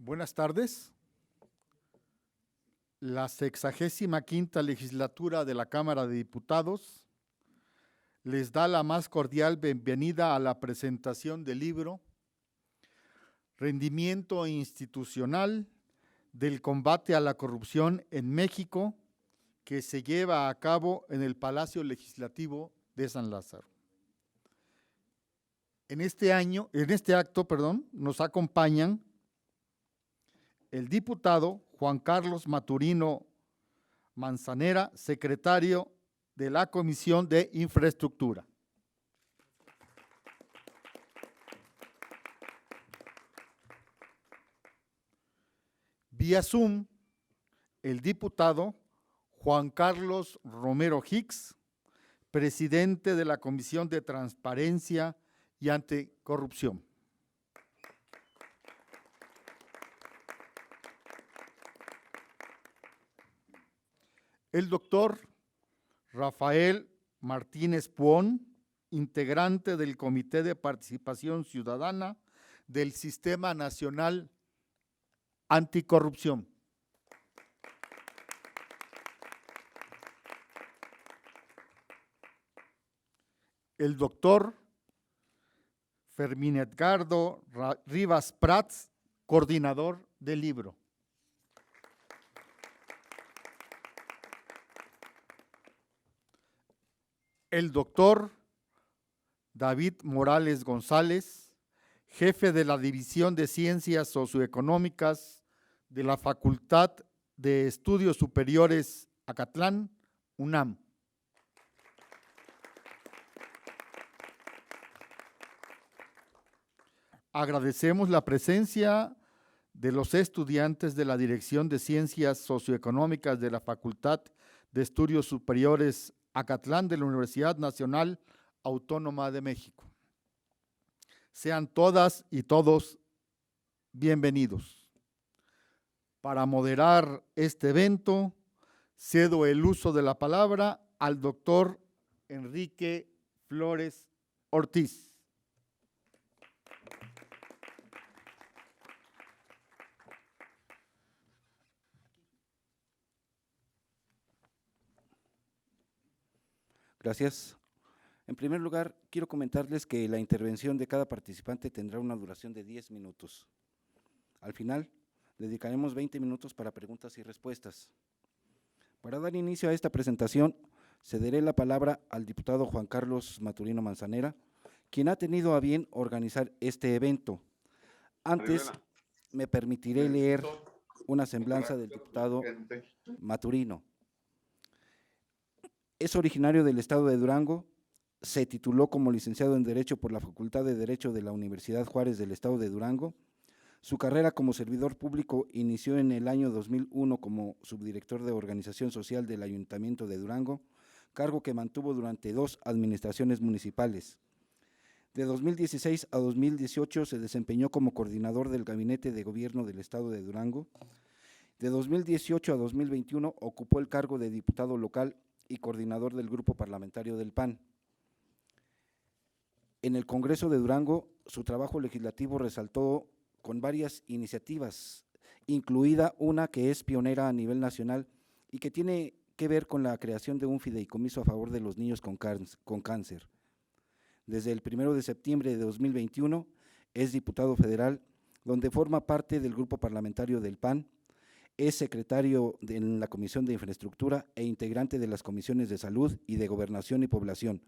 Buenas tardes. La 65ª legislatura de la Cámara de Diputados les da la más cordial bienvenida a la presentación del libro Rendimiento institucional del combate a la corrupción en México, que se lleva a cabo en el Palacio Legislativo de San Lázaro. En este acto, nos acompañan el diputado Juan Carlos Maturino Manzanera, secretario de la Comisión de Infraestructura. Vía Zoom, el diputado Juan Carlos Romero Hicks, presidente de la Comisión de Transparencia y Anticorrupción. El doctor Rafael Martínez Puón, integrante del Comité de Participación Ciudadana del Sistema Nacional Anticorrupción. El doctor Fermín Edgardo Rivas Prats, coordinador del libro. El doctor David Morales González, jefe de la División de Ciencias Socioeconómicas de la Facultad de Estudios Superiores Acatlán, UNAM. Agradecemos la presencia de los estudiantes de la Dirección de Ciencias Socioeconómicas de la Facultad de Estudios Superiores Acatlán de la Universidad Nacional Autónoma de México. Sean todas y todos bienvenidos. Para moderar este evento, cedo el uso de la palabra al doctor Enrique Flores Ortiz. Gracias. En primer lugar, quiero comentarles que la intervención de cada participante tendrá una duración de 10 minutos. Al final, dedicaremos 20 minutos para preguntas y respuestas. Para dar inicio a esta presentación, cederé la palabra al diputado Juan Carlos Maturino Manzanera, quien ha tenido a bien organizar este evento. Antes, me permitiré leer una semblanza del diputado Maturino. Es originario del estado de Durango, se tituló como licenciado en Derecho por la Facultad de Derecho de la Universidad Juárez del estado de Durango. Su carrera como servidor público inició en el año 2001 como subdirector de Organización Social del Ayuntamiento de Durango, cargo que mantuvo durante 2 administraciones municipales. De 2016 a 2018 se desempeñó como coordinador del Gabinete de Gobierno del estado de Durango. De 2018 a 2021 ocupó el cargo de diputado local y coordinador del Grupo Parlamentario del PAN. En el Congreso de Durango, su trabajo legislativo resaltó con varias iniciativas, incluida una que es pionera a nivel nacional y que tiene que ver con la creación de un fideicomiso a favor de los niños con cáncer. Desde el 1 de septiembre de 2021 es diputado federal, donde forma parte del Grupo Parlamentario del PAN. Es secretario en la Comisión de Infraestructura e integrante de las comisiones de Salud y de Gobernación y Población.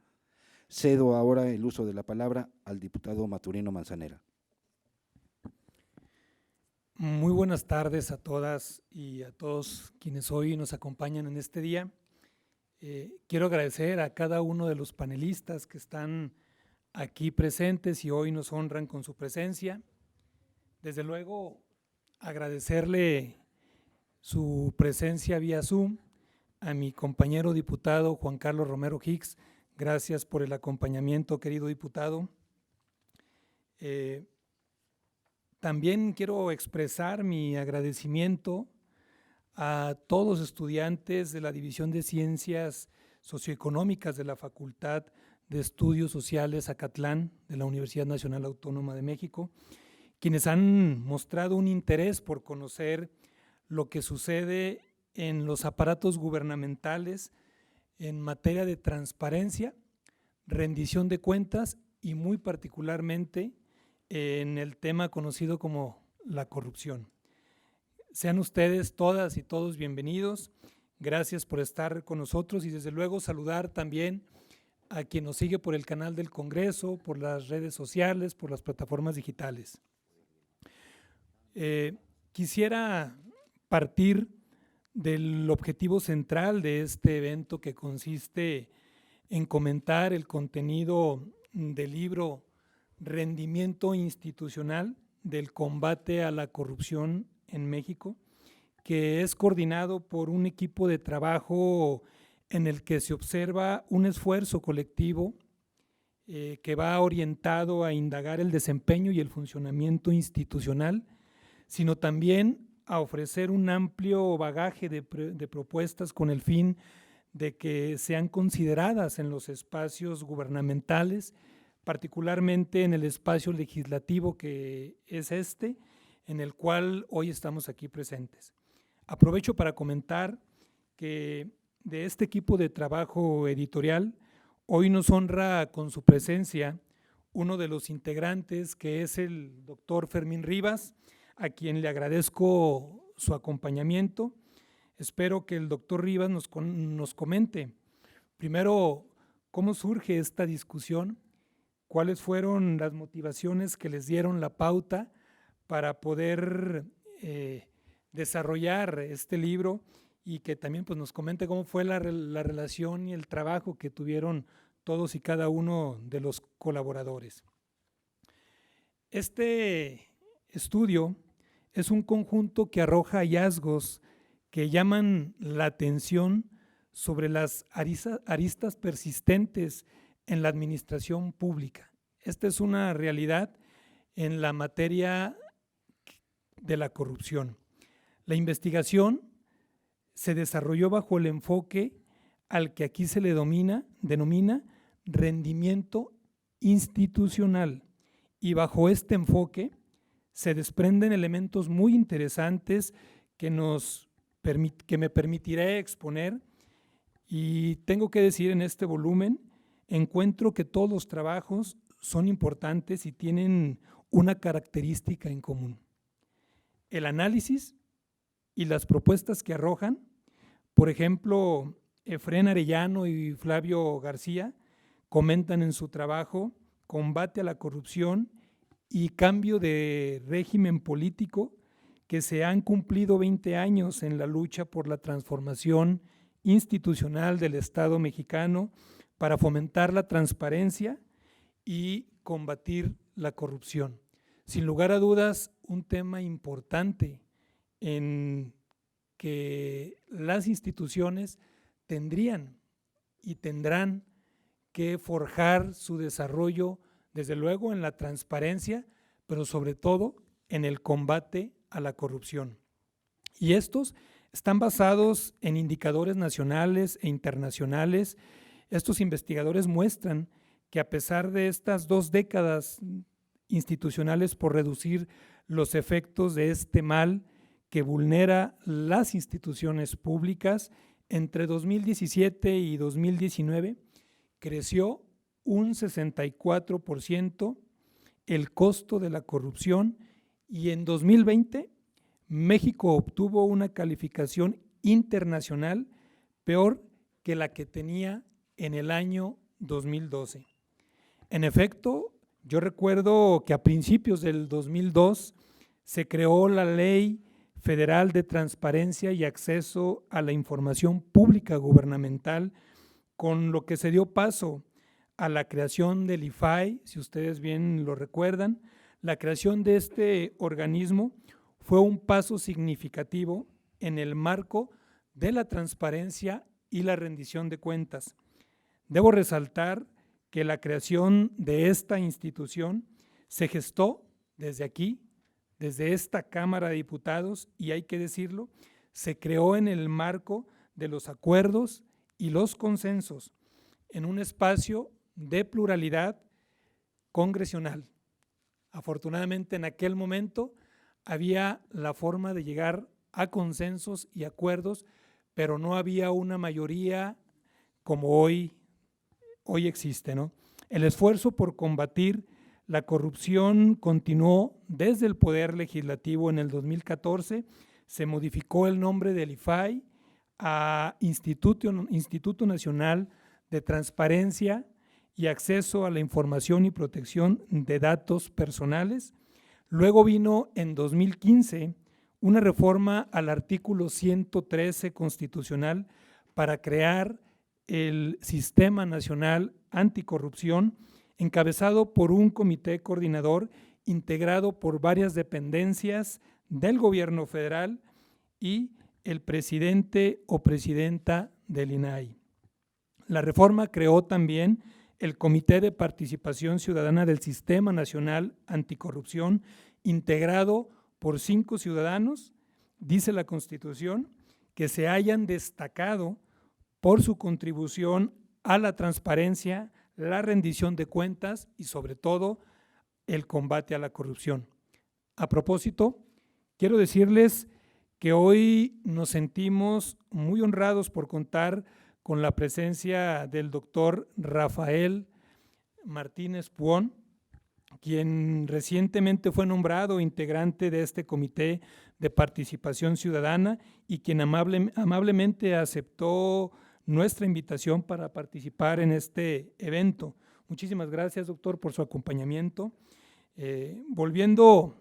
Cedo ahora el uso de la palabra al diputado Maturino Manzanera. Muy buenas tardes a todas y a todos quienes hoy nos acompañan en este día. Quiero agradecer a cada uno de los panelistas que están aquí presentes y hoy nos honran con su presencia. Desde luego, agradecerle su presencia vía Zoom a mi compañero diputado Juan Carlos Romero Hicks. Gracias por el acompañamiento, querido diputado. También quiero expresar mi agradecimiento a todos los estudiantes de la División de Ciencias Socioeconómicas de la Facultad de Estudios Sociales Acatlán de la Universidad Nacional Autónoma de México, quienes han mostrado un interés por conocer lo que sucede en los aparatos gubernamentales en materia de transparencia, rendición de cuentas y muy particularmente en el tema conocido como la corrupción. Sean ustedes todas y todos bienvenidos. Gracias por estar con nosotros y desde luego saludar también a quien nos sigue por el canal del Congreso, por las redes sociales, por las plataformas digitales. Quisiera partir del objetivo central de este evento, que consiste en comentar el contenido del libro Rendimiento Institucional del Combate a la Corrupción en México, que es coordinado por un equipo de trabajo en el que se observa un esfuerzo colectivo que va orientado a indagar el desempeño y el funcionamiento institucional, sino también a ofrecer un amplio bagaje de propuestas con el fin de que sean consideradas en los espacios gubernamentales, particularmente en el espacio legislativo que es este, en el cual hoy estamos aquí presentes. Aprovecho para comentar que de este equipo de trabajo editorial, hoy nos honra con su presencia uno de los integrantes, que es el doctor Fermín Rivas, a quien le agradezco su acompañamiento. Espero que el doctor Rivas nos comente primero cómo surge esta discusión, cuáles fueron las motivaciones que les dieron la pauta para poder desarrollar este libro, y que también pues, nos comente cómo fue la relación y el trabajo que tuvieron todos y cada uno de los colaboradores. Este estudio es un conjunto que arroja hallazgos que llaman la atención sobre las aristas persistentes en la administración pública. Esta es una realidad en la materia de la corrupción. La investigación se desarrolló bajo el enfoque al que aquí se le denomina rendimiento institucional, y bajo este enfoque se desprenden elementos muy interesantes que me permitiré exponer. Y tengo que decir, en este volumen encuentro que todos los trabajos son importantes y tienen una característica en común: el análisis y las propuestas que arrojan. Por ejemplo, Efrén Arellano y Flavio García comentan en su trabajo Combate a la Corrupción y Cambio de Régimen Político que se han cumplido 20 años en la lucha por la transformación institucional del Estado mexicano para fomentar la transparencia y combatir la corrupción. Sin lugar a dudas, un tema importante en que las instituciones tendrían y tendrán que forjar su desarrollo, desde luego en la transparencia, pero sobre todo en el combate a la corrupción. Y estos están basados en indicadores nacionales e internacionales. Estos investigadores muestran que a pesar de estas 2 décadas institucionales por reducir los efectos de este mal que vulnera las instituciones públicas, entre 2017 y 2019 creció un 64% el costo de la corrupción, y en 2020 México obtuvo una calificación internacional peor que la que tenía en el año 2012. En efecto, yo recuerdo que a principios del 2002 se creó la Ley Federal de Transparencia y Acceso a la Información Pública Gubernamental, con lo que se dio paso a la creación del IFAI. Si ustedes bien lo recuerdan, la creación de este organismo fue un paso significativo en el marco de la transparencia y la rendición de cuentas. Debo resaltar que la creación de esta institución se gestó desde aquí, desde esta Cámara de Diputados, y hay que decirlo, se creó en el marco de los acuerdos y los consensos, en un espacio de pluralidad congresional. Afortunadamente, en aquel momento había la forma de llegar a consensos y acuerdos, pero no había una mayoría como hoy existe, ¿no? El esfuerzo por combatir la corrupción continuó desde el Poder Legislativo. En el 2014 se modificó el nombre del IFAI a Instituto Nacional de Transparencia y Acceso a la Información y Protección de Datos Personales. Luego vino en 2015 una reforma al artículo 113 constitucional para crear el Sistema Nacional Anticorrupción, encabezado por un comité coordinador integrado por varias dependencias del gobierno federal y el presidente o presidenta del INAI. La reforma creó también el Comité de Participación Ciudadana del Sistema Nacional Anticorrupción, integrado por 5 ciudadanos, dice la Constitución, que se hayan destacado por su contribución a la transparencia, la rendición de cuentas y sobre todo el combate a la corrupción. A propósito, quiero decirles que hoy nos sentimos muy honrados por contar con la presencia del doctor Rafael Martínez Puón, quien recientemente fue nombrado integrante de este Comité de Participación Ciudadana y quien amablemente aceptó nuestra invitación para participar en este evento. Muchísimas gracias, doctor, por su acompañamiento. Volviendo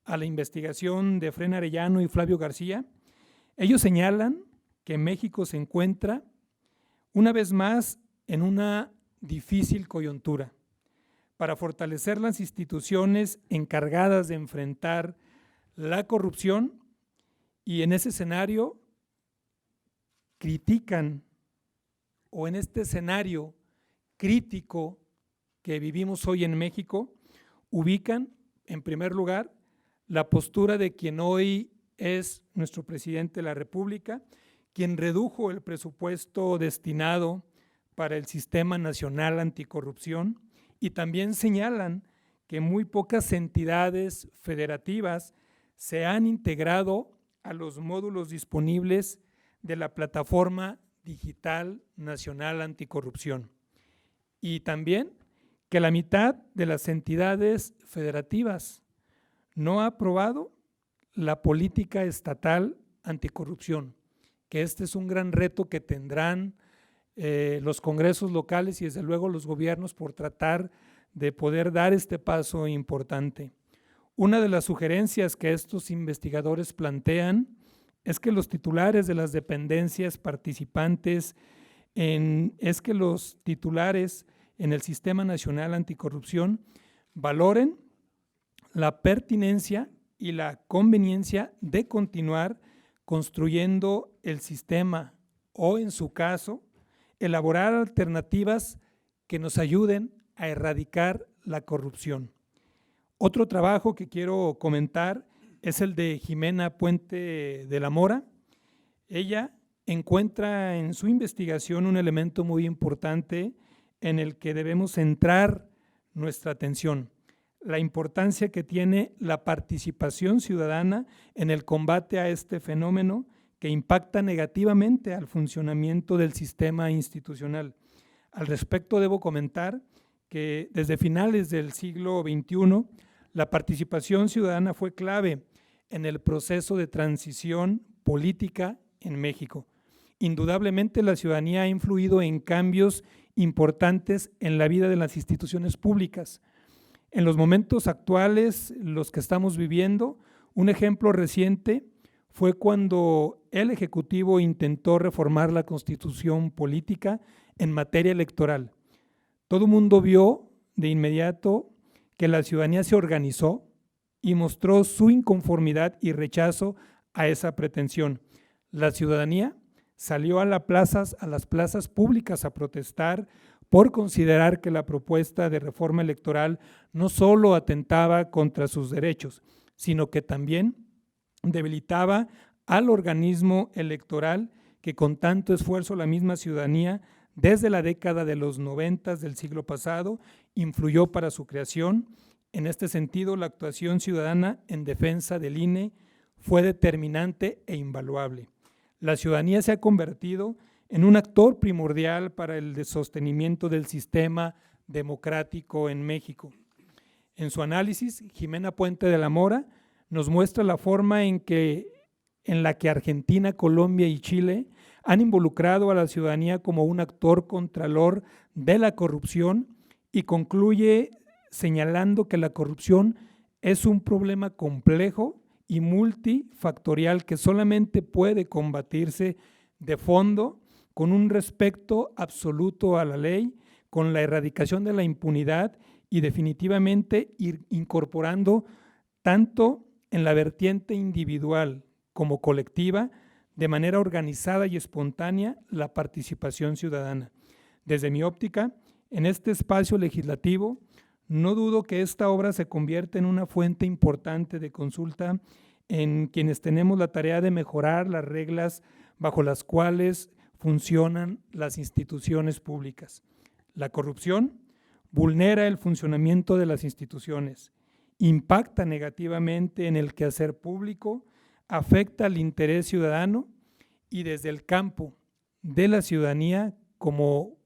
a la investigación de Efrén Arellano y Flavio García, ellos señalan que México se encuentra una vez más en una difícil coyuntura. Para fortalecer las instituciones encargadas de enfrentar la corrupción, y en ese escenario critican, o en este escenario crítico que vivimos hoy en México, ubican en primer lugar la postura de quien hoy es nuestro presidente de la República, quien redujo el presupuesto destinado para el Sistema Nacional Anticorrupción, y también señalan que muy pocas entidades federativas se han integrado a los módulos disponibles de la Plataforma Digital Nacional Anticorrupción, y también que la mitad de las entidades federativas no ha aprobado la política estatal anticorrupción, que este es un gran reto que tendrán los congresos locales y desde luego los gobiernos por tratar de poder dar este paso importante. Una de las sugerencias que estos investigadores plantean es que los titulares de las dependencias participantes en el Sistema Nacional Anticorrupción valoren la pertinencia y la conveniencia de continuar construyendo el sistema o, en su caso, elaborar alternativas que nos ayuden a erradicar la corrupción. Otro trabajo que quiero comentar es el de Jimena Puente de la Mora. Ella encuentra en su investigación un elemento muy importante en el que debemos centrar nuestra atención: la importancia que tiene la participación ciudadana en el combate a este fenómeno que impacta negativamente al funcionamiento del sistema institucional. Al respecto, debo comentar que desde finales del siglo XXI, la participación ciudadana fue clave en el proceso de transición política en México. Indudablemente, la ciudadanía ha influido en cambios importantes en la vida de las instituciones públicas. En los momentos actuales, los que estamos viviendo, un ejemplo reciente fue cuando el Ejecutivo intentó reformar la Constitución política en materia electoral. Todo el mundo vio de inmediato que la ciudadanía se organizó y mostró su inconformidad y rechazo a esa pretensión. La ciudadanía salió a las plazas públicas a protestar por considerar que la propuesta de reforma electoral no solo atentaba contra sus derechos, sino que también debilitaba al organismo electoral que con tanto esfuerzo la misma ciudadanía desde la década de los 90 del siglo pasado influyó para su creación En este sentido, la actuación ciudadana en defensa del INE fue determinante e invaluable. La ciudadanía se ha convertido en un actor primordial para el sostenimiento del sistema democrático en México. En su análisis, Jimena Puente de la Mora nos muestra la forma en la que Argentina, Colombia y Chile han involucrado a la ciudadanía como un actor contralor de la corrupción y concluye señalando que la corrupción es un problema complejo y multifactorial que solamente puede combatirse de fondo con un respeto absoluto a la ley, con la erradicación de la impunidad y definitivamente ir incorporando tanto en la vertiente individual como colectiva, de manera organizada y espontánea, la participación ciudadana. Desde mi óptica, en este espacio legislativo, no dudo que esta obra se convierta en una fuente importante de consulta en quienes tenemos la tarea de mejorar las reglas bajo las cuales funcionan las instituciones públicas. La corrupción vulnera el funcionamiento de las instituciones, impacta negativamente en el quehacer público, afecta al interés ciudadano y desde el campo de la ciudadanía como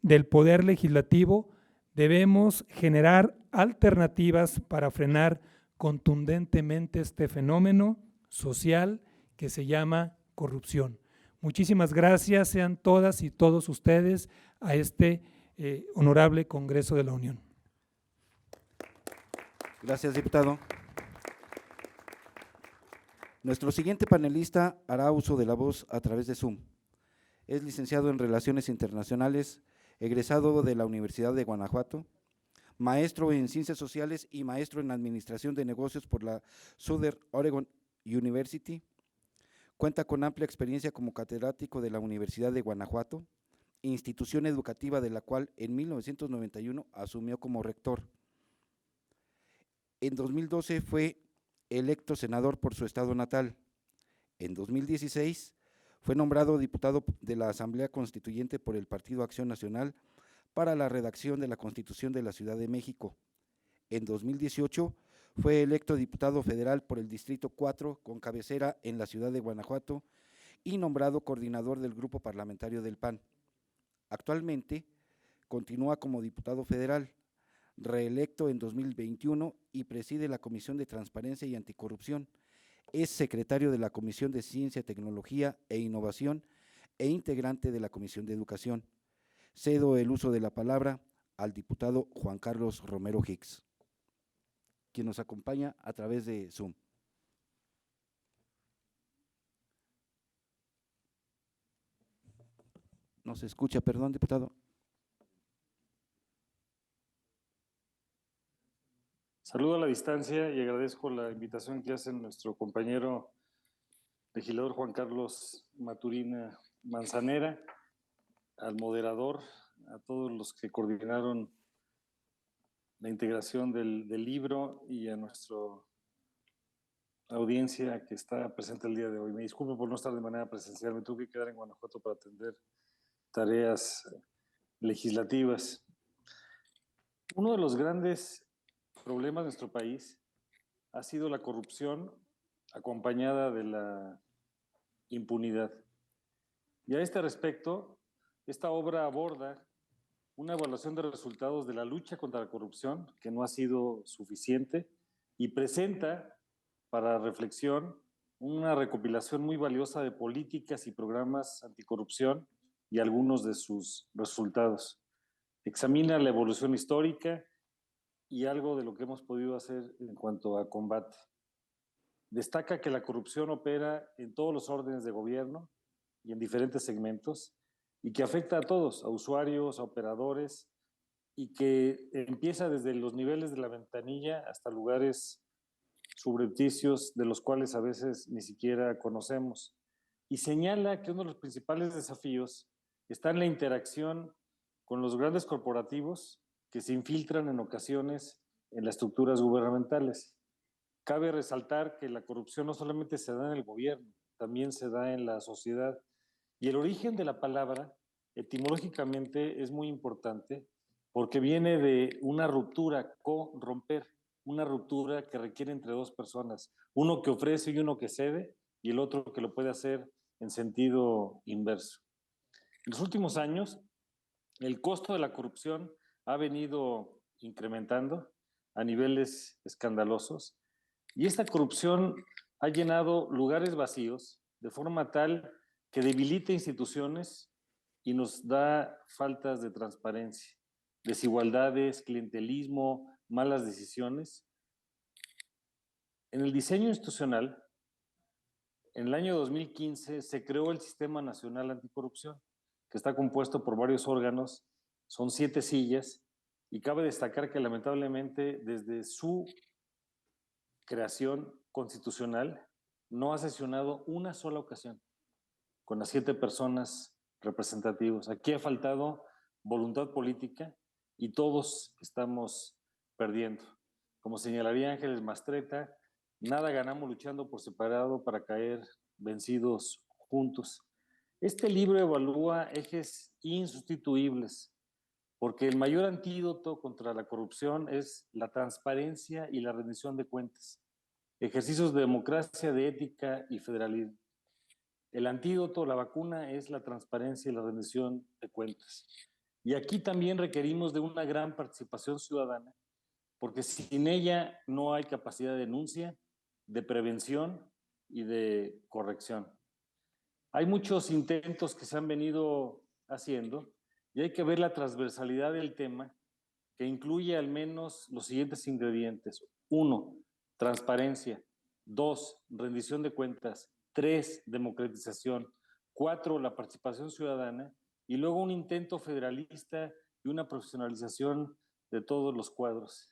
del poder legislativo debemos generar alternativas para frenar contundentemente este fenómeno social que se llama corrupción. Muchísimas gracias sean todas y todos ustedes a este honorable Congreso de la Unión. Gracias, diputado. Nuestro siguiente panelista hará uso de la voz a través de Zoom. Es licenciado en Relaciones Internacionales, egresado de la Universidad de Guanajuato, maestro en Ciencias Sociales y maestro en Administración de Negocios por la Southern Oregon University. Cuenta con amplia experiencia como catedrático de la Universidad de Guanajuato, institución educativa de la cual en 1991 asumió como rector. En 2012 fue electo senador por su estado natal. En 2016 fue nombrado diputado de la Asamblea Constituyente por el Partido Acción Nacional para la redacción de la Constitución de la Ciudad de México. En 2018 fue electo diputado federal por el Distrito 4 con cabecera en la ciudad de Guanajuato y nombrado coordinador del Grupo Parlamentario del PAN. Actualmente continúa como diputado federal, reelecto en 2021 y preside la Comisión de Transparencia y Anticorrupción. Es secretario de la Comisión de Ciencia, Tecnología e Innovación e integrante de la Comisión de Educación. Cedo el uso de la palabra al diputado Juan Carlos Romero Hicks, quien nos acompaña a través de Zoom. No se escucha, perdón, diputado. Saludo a la distancia y agradezco la invitación que hace nuestro compañero legislador Juan Carlos Maturina Manzanera, al moderador, a todos los que coordinaron la integración del libro y a nuestra audiencia que está presente el día de hoy. Me disculpo por no estar de manera presencial, me tuve que quedar en Guanajuato para atender tareas legislativas. Uno de los grandes problemas de nuestro país ha sido la corrupción acompañada de la impunidad. Y a este respecto, esta obra aborda una evaluación de resultados de la lucha contra la corrupción, que no ha sido suficiente, y presenta para reflexión una recopilación muy valiosa de políticas y programas anticorrupción y algunos de sus resultados. Examina la evolución histórica y algo de lo que hemos podido hacer en cuanto a combate. Destaca que la corrupción opera en todos los órdenes de gobierno y en diferentes segmentos y que afecta a todos, a usuarios, a operadores, y que empieza desde los niveles de la ventanilla hasta lugares subrepticios de los cuales a veces ni siquiera conocemos. Y señala que uno de los principales desafíos está en la interacción con los grandes corporativos que se infiltran en ocasiones en las estructuras gubernamentales. Cabe resaltar que la corrupción no solamente se da en el gobierno, también se da en la sociedad. Y el origen de la palabra, etimológicamente, es muy importante porque viene de una ruptura, romper, una ruptura que requiere entre dos personas, uno que ofrece y uno que cede, y el otro que lo puede hacer en sentido inverso. En los últimos años, el costo de la corrupción ha venido incrementando a niveles escandalosos, y esta corrupción ha llenado lugares vacíos de forma tal que debilita instituciones y nos da faltas de transparencia, desigualdades, clientelismo, malas decisiones. En el diseño institucional, en el año 2015 se creó el Sistema Nacional Anticorrupción, que está compuesto por varios órganos, son 7 sillas, y cabe destacar que lamentablemente desde su creación constitucional no ha sesionado una sola ocasión con las 7 personas representativas. Aquí ha faltado voluntad política y todos estamos perdiendo. Como señalaría Ángeles Mastretta, nada ganamos luchando por separado para caer vencidos juntos. Este libro evalúa ejes insustituibles, porque el mayor antídoto contra la corrupción es la transparencia y la rendición de cuentas, ejercicios de democracia, de ética y federalismo. El antídoto, la vacuna, es la transparencia y la rendición de cuentas. Y aquí también requerimos de una gran participación ciudadana, porque sin ella no hay capacidad de denuncia, de prevención y de corrección. Hay muchos intentos que se han venido haciendo y hay que ver la transversalidad del tema, que incluye al menos los siguientes ingredientes. 1, transparencia. 2, rendición de cuentas. 3, democratización. 4, la participación ciudadana. Y luego un intento federalista y una profesionalización de todos los cuadros.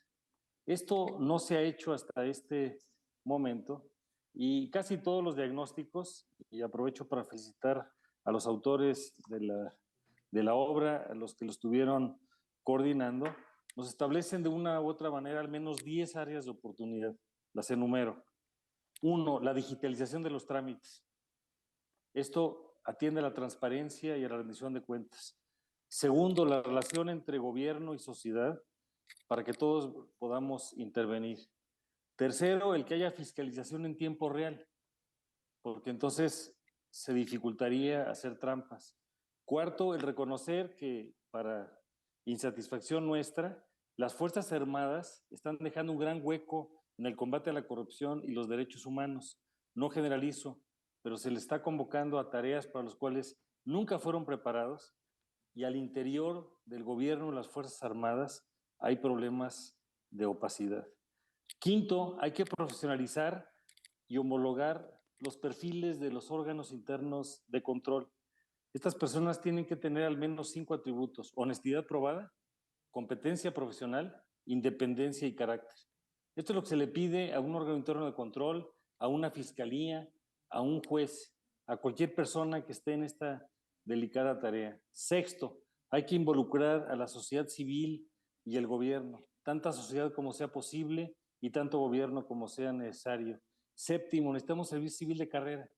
Esto no se ha hecho hasta este momento y casi todos los diagnósticos, y aprovecho para felicitar a los autores de la obra, a los que lo estuvieron coordinando, nos establecen de una u otra manera al menos 10 áreas de oportunidad. Las enumero. 1, la digitalización de los trámites. Esto atiende a la transparencia y a la rendición de cuentas. 2, la relación entre gobierno y sociedad para que todos podamos intervenir. 3, el que haya fiscalización en tiempo real, porque entonces se dificultaría hacer trampas. 4, el reconocer que para insatisfacción nuestra, las Fuerzas Armadas están dejando un gran hueco en el combate a la corrupción y los derechos humanos. No generalizo, pero se les está convocando a tareas para las cuales nunca fueron preparados, y al interior del gobierno, las Fuerzas Armadas, hay problemas de opacidad. 5, hay que profesionalizar y homologar los perfiles de los órganos internos de control. Estas personas tienen que tener al menos 5 atributos: honestidad probada, competencia profesional, independencia y carácter. Esto es lo que se le pide a un órgano interno de control, a una fiscalía, a un juez, a cualquier persona que esté en esta delicada tarea. 6, hay que involucrar a la sociedad civil y el gobierno, tanta sociedad como sea posible y tanto gobierno como sea necesario. 7, necesitamos servicio civil de carrera,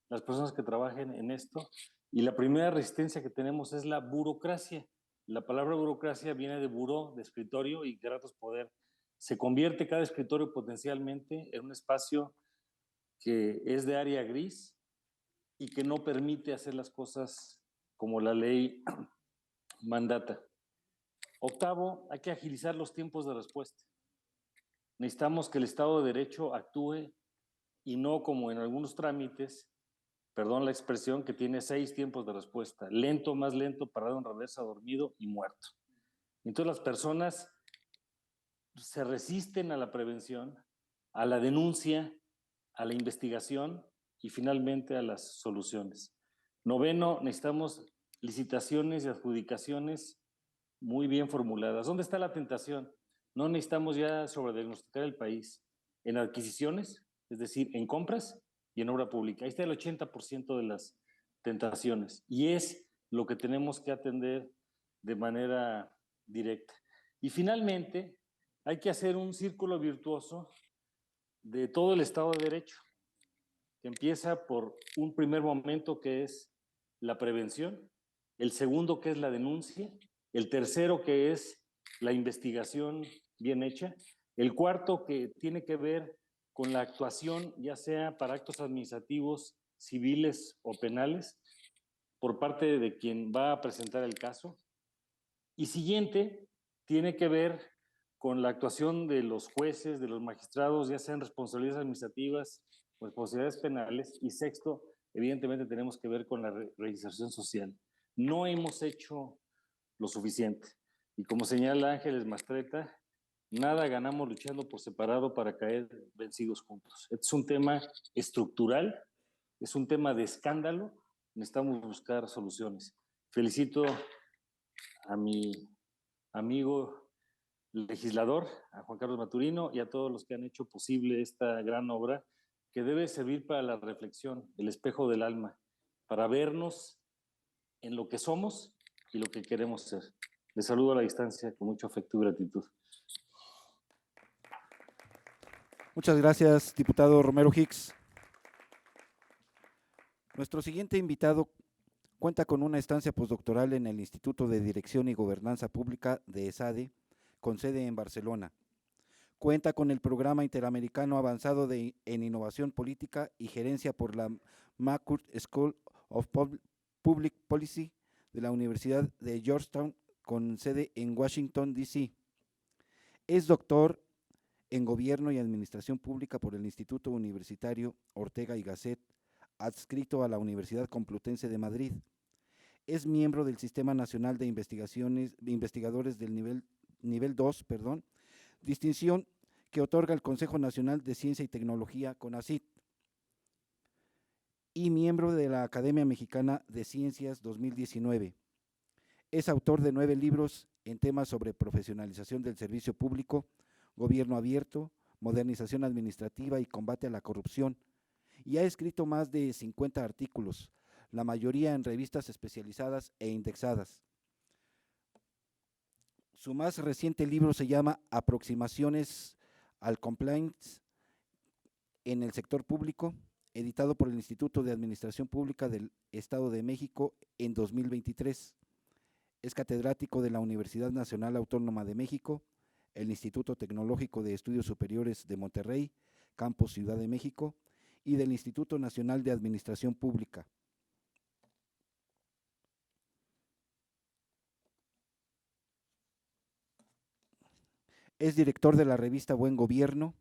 las personas que trabajen en esto. Y la primera resistencia que tenemos es la burocracia. La palabra burocracia viene de buró, de escritorio, y gratos poder. Se convierte cada escritorio potencialmente en un espacio que es de área gris y que no permite hacer las cosas como la ley mandata. 8, hay que agilizar los tiempos de respuesta. Necesitamos que el Estado de Derecho actúe y no como en algunos trámites, perdón la expresión, que tiene 6 tiempos de respuesta: lento, más lento, parado en reversa, dormido y muerto. Entonces las personas se resisten a la prevención, a la denuncia, a la investigación y finalmente a las soluciones. 9, necesitamos licitaciones y adjudicaciones muy bien formuladas. ¿Dónde está la tentación? No necesitamos ya sobrediagnosticar el país. En adquisiciones, es decir, en compras y en obra pública. Ahí está el 80% de las tentaciones y es lo que tenemos que atender de manera directa. Y finalmente, hay que hacer un círculo virtuoso de todo el Estado de Derecho, que empieza por un primer momento que es la prevención, el segundo que es la denuncia, el tercero que es la investigación bien hecha. El cuarto, que tiene que ver con la actuación, ya sea para actos administrativos, civiles o penales, por parte de quien va a presentar el caso. Y siguiente, tiene que ver con la actuación de los jueces, de los magistrados, ya sean responsabilidades administrativas o responsabilidades penales. Y sexto, evidentemente tenemos que ver con la reinserción social. No hemos hecho lo suficiente. Y como señala Ángeles Mastretta, nada ganamos luchando por separado para caer vencidos juntos. Este es un tema estructural, es un tema de escándalo, necesitamos buscar soluciones. Felicito a mi amigo legislador, a Juan Carlos Maturino, y a todos los que han hecho posible esta gran obra, que debe servir para la reflexión, el espejo del alma, para vernos en lo que somos y lo que queremos ser. Les saludo a la distancia con mucho afecto y gratitud. Muchas gracias, diputado Romero Hicks. Nuestro siguiente invitado cuenta con una estancia postdoctoral en el Instituto de Dirección y Gobernanza Pública de ESADE, con sede en Barcelona. Cuenta con el Programa Interamericano Avanzado en Innovación Política y Gerencia por la McCourt School of Public Policy de la Universidad de Georgetown, con sede en Washington, D.C. Es doctor en Gobierno y Administración Pública por el Instituto Universitario Ortega y Gasset, adscrito a la Universidad Complutense de Madrid. Es miembro del Sistema Nacional de Investigadores del nivel 2, distinción que otorga el Consejo Nacional de Ciencia y Tecnología, CONACYT, y miembro de la Academia Mexicana de Ciencias 2019. Es autor de 9 libros en temas sobre profesionalización del servicio público, gobierno abierto, modernización administrativa y combate a la corrupción, y ha escrito más de 50 artículos, la mayoría en revistas especializadas e indexadas. Su más reciente libro se llama Aproximaciones al Compliance en el sector público, editado por el Instituto de Administración Pública del Estado de México en 2023. Es catedrático de la Universidad Nacional Autónoma de México, el Instituto Tecnológico de Estudios Superiores de Monterrey, Campus Ciudad de México, y del Instituto Nacional de Administración Pública. Es director de la revista Buen Gobierno.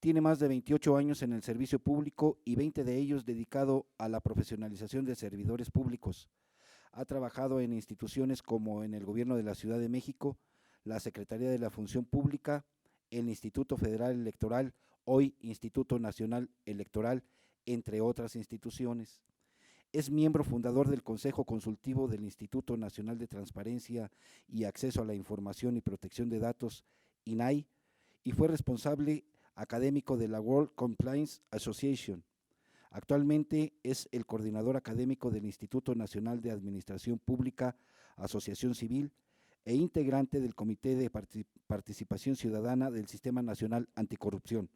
Tiene más de 28 años en el servicio público y 20 de ellos dedicado a la profesionalización de servidores públicos. Ha trabajado en instituciones como en el Gobierno de la Ciudad de México, la Secretaría de la Función Pública, el Instituto Federal Electoral, hoy Instituto Nacional Electoral, entre otras instituciones. Es miembro fundador del Consejo Consultivo del Instituto Nacional de Transparencia y Acceso a la Información y Protección de Datos, INAI, y fue responsable académico de la World Compliance Association. Actualmente es el coordinador académico del Instituto Nacional de Administración Pública, Asociación Civil, e integrante del Comité de Participación Ciudadana del Sistema Nacional Anticorrupción.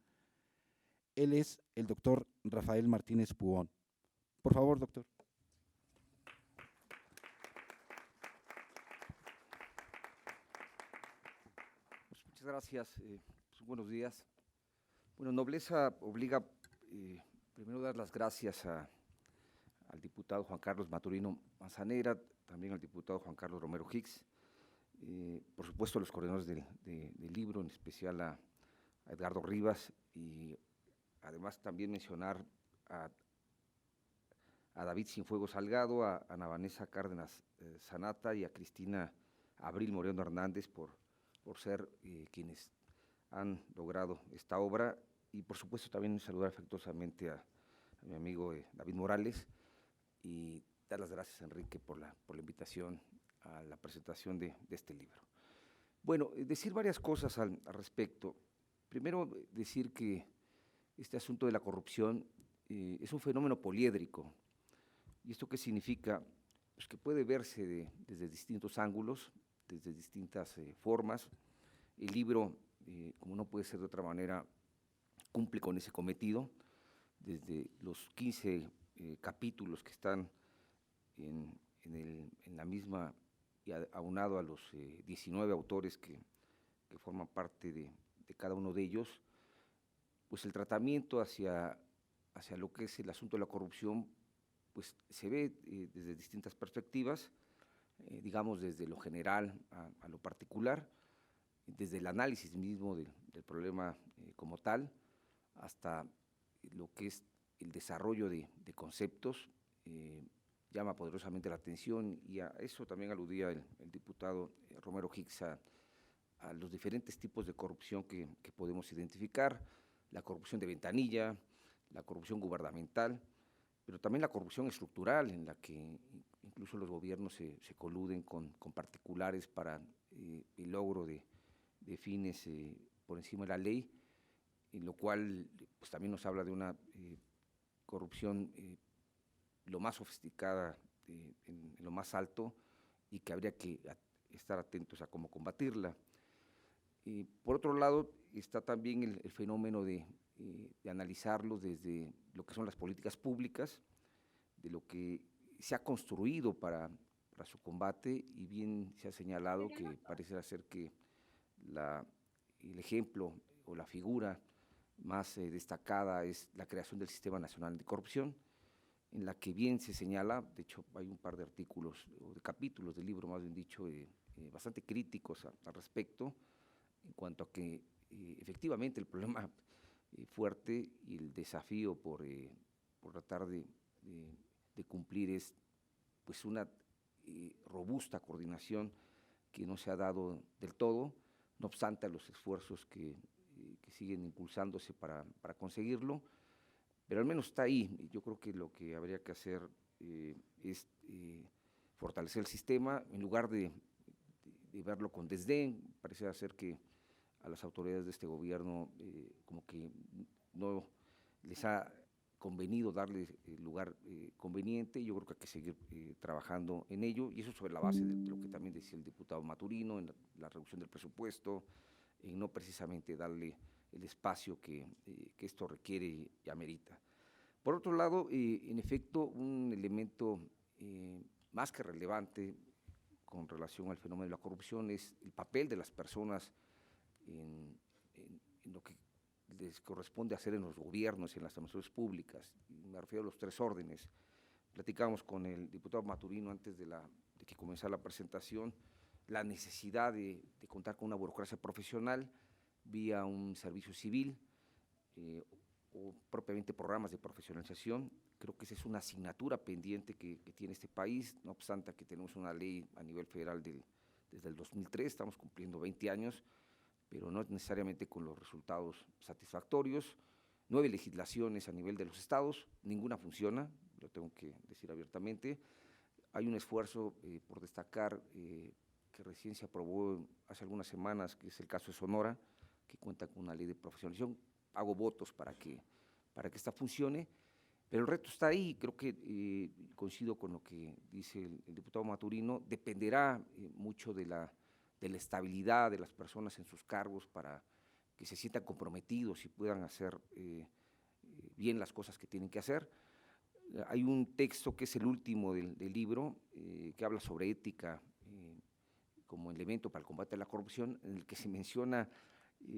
Él es el doctor Rafael Martínez Puón. Por favor, doctor. Pues muchas gracias. Buenos días. Bueno, nobleza obliga primero dar las gracias al diputado Juan Carlos Maturino Manzanera, también al diputado Juan Carlos Romero Hicks, por supuesto a los coordinadores del libro, en especial a Edgardo Rivas, y además también mencionar a David Cienfuegos Salgado, a Ana Vanessa Cárdenas Sanata y a Cristina Abril Moreno Hernández por ser quienes han logrado esta obra, y por supuesto también saludar afectuosamente a mi amigo David Morales, y dar las gracias a Enrique por la invitación a la presentación de este libro. Bueno, decir varias cosas al respecto. Primero, decir que este asunto de la corrupción es un fenómeno poliédrico. ¿Y esto qué significa? Pues que puede verse desde distintos ángulos, desde distintas formas. El libro, como no puede ser de otra manera, cumple con ese cometido, desde los 15 capítulos que están en la misma, y aunado a los 19 autores que que forman parte de cada uno de ellos, pues el tratamiento hacia lo que es el asunto de la corrupción, pues se ve desde distintas perspectivas, digamos desde lo general a lo particular, desde el análisis mismo del problema como tal, hasta lo que es el desarrollo de conceptos, llama poderosamente la atención, y a eso también aludía el diputado Romero Hicks, a los diferentes tipos de corrupción que podemos identificar, la corrupción de ventanilla, la corrupción gubernamental, pero también la corrupción estructural, en la que incluso los gobiernos se coluden con particulares para el logro de fines por encima de la ley, en lo cual pues, también nos habla de una corrupción lo más sofisticada, en lo más alto, y que habría que estar atentos a cómo combatirla. Por otro lado, está también el fenómeno de analizarlo desde lo que son las políticas públicas, de lo que se ha construido para su combate, y bien se ha señalado que parece ser que el ejemplo o la figura más destacada es la creación del Sistema Nacional Anticorrupción, en la que bien se señala, de hecho hay un par de artículos o de capítulos del libro, más bien dicho, bastante críticos al respecto, en cuanto a que efectivamente el problema fuerte y el desafío por tratar de cumplir es pues una robusta coordinación que no se ha dado del todo, no obstante a los esfuerzos que siguen impulsándose para conseguirlo, pero al menos está ahí. Yo creo que lo que habría que hacer es fortalecer el sistema en lugar de verlo con desdén. Parece ser que a las autoridades de este gobierno como que no les ha convenido darle el lugar conveniente. Yo creo que hay que seguir trabajando en ello, y eso sobre la base de lo que también decía el diputado Maturino, en la reducción del presupuesto, en no precisamente darle el espacio que esto requiere y amerita. Por otro lado, en efecto, un elemento más que relevante con relación al fenómeno de la corrupción es el papel de las personas en lo que les corresponde hacer en los gobiernos y en las administraciones públicas. Me refiero a los tres órdenes. Platicamos con el diputado Maturino antes de que comenzara la presentación la necesidad de contar con una burocracia profesional vía un servicio civil o propiamente programas de profesionalización. Creo que esa es una asignatura pendiente que tiene este país, no obstante que tenemos una ley a nivel federal desde el 2003, estamos cumpliendo 20 años, pero no necesariamente con los resultados satisfactorios. 9 legislaciones a nivel de los estados, ninguna funciona, lo tengo que decir abiertamente. Hay un esfuerzo por destacar que recién se aprobó hace algunas semanas, que es el caso de Sonora, que cuenta con una ley de profesionalización. Hago votos para que esta funcione, pero el reto está ahí. Creo que coincido con lo que dice el diputado Maturino, dependerá mucho de la estabilidad de las personas en sus cargos para que se sientan comprometidos y puedan hacer bien las cosas que tienen que hacer. Hay un texto que es el último del libro, que habla sobre ética como elemento para el combate a la corrupción, en el que se menciona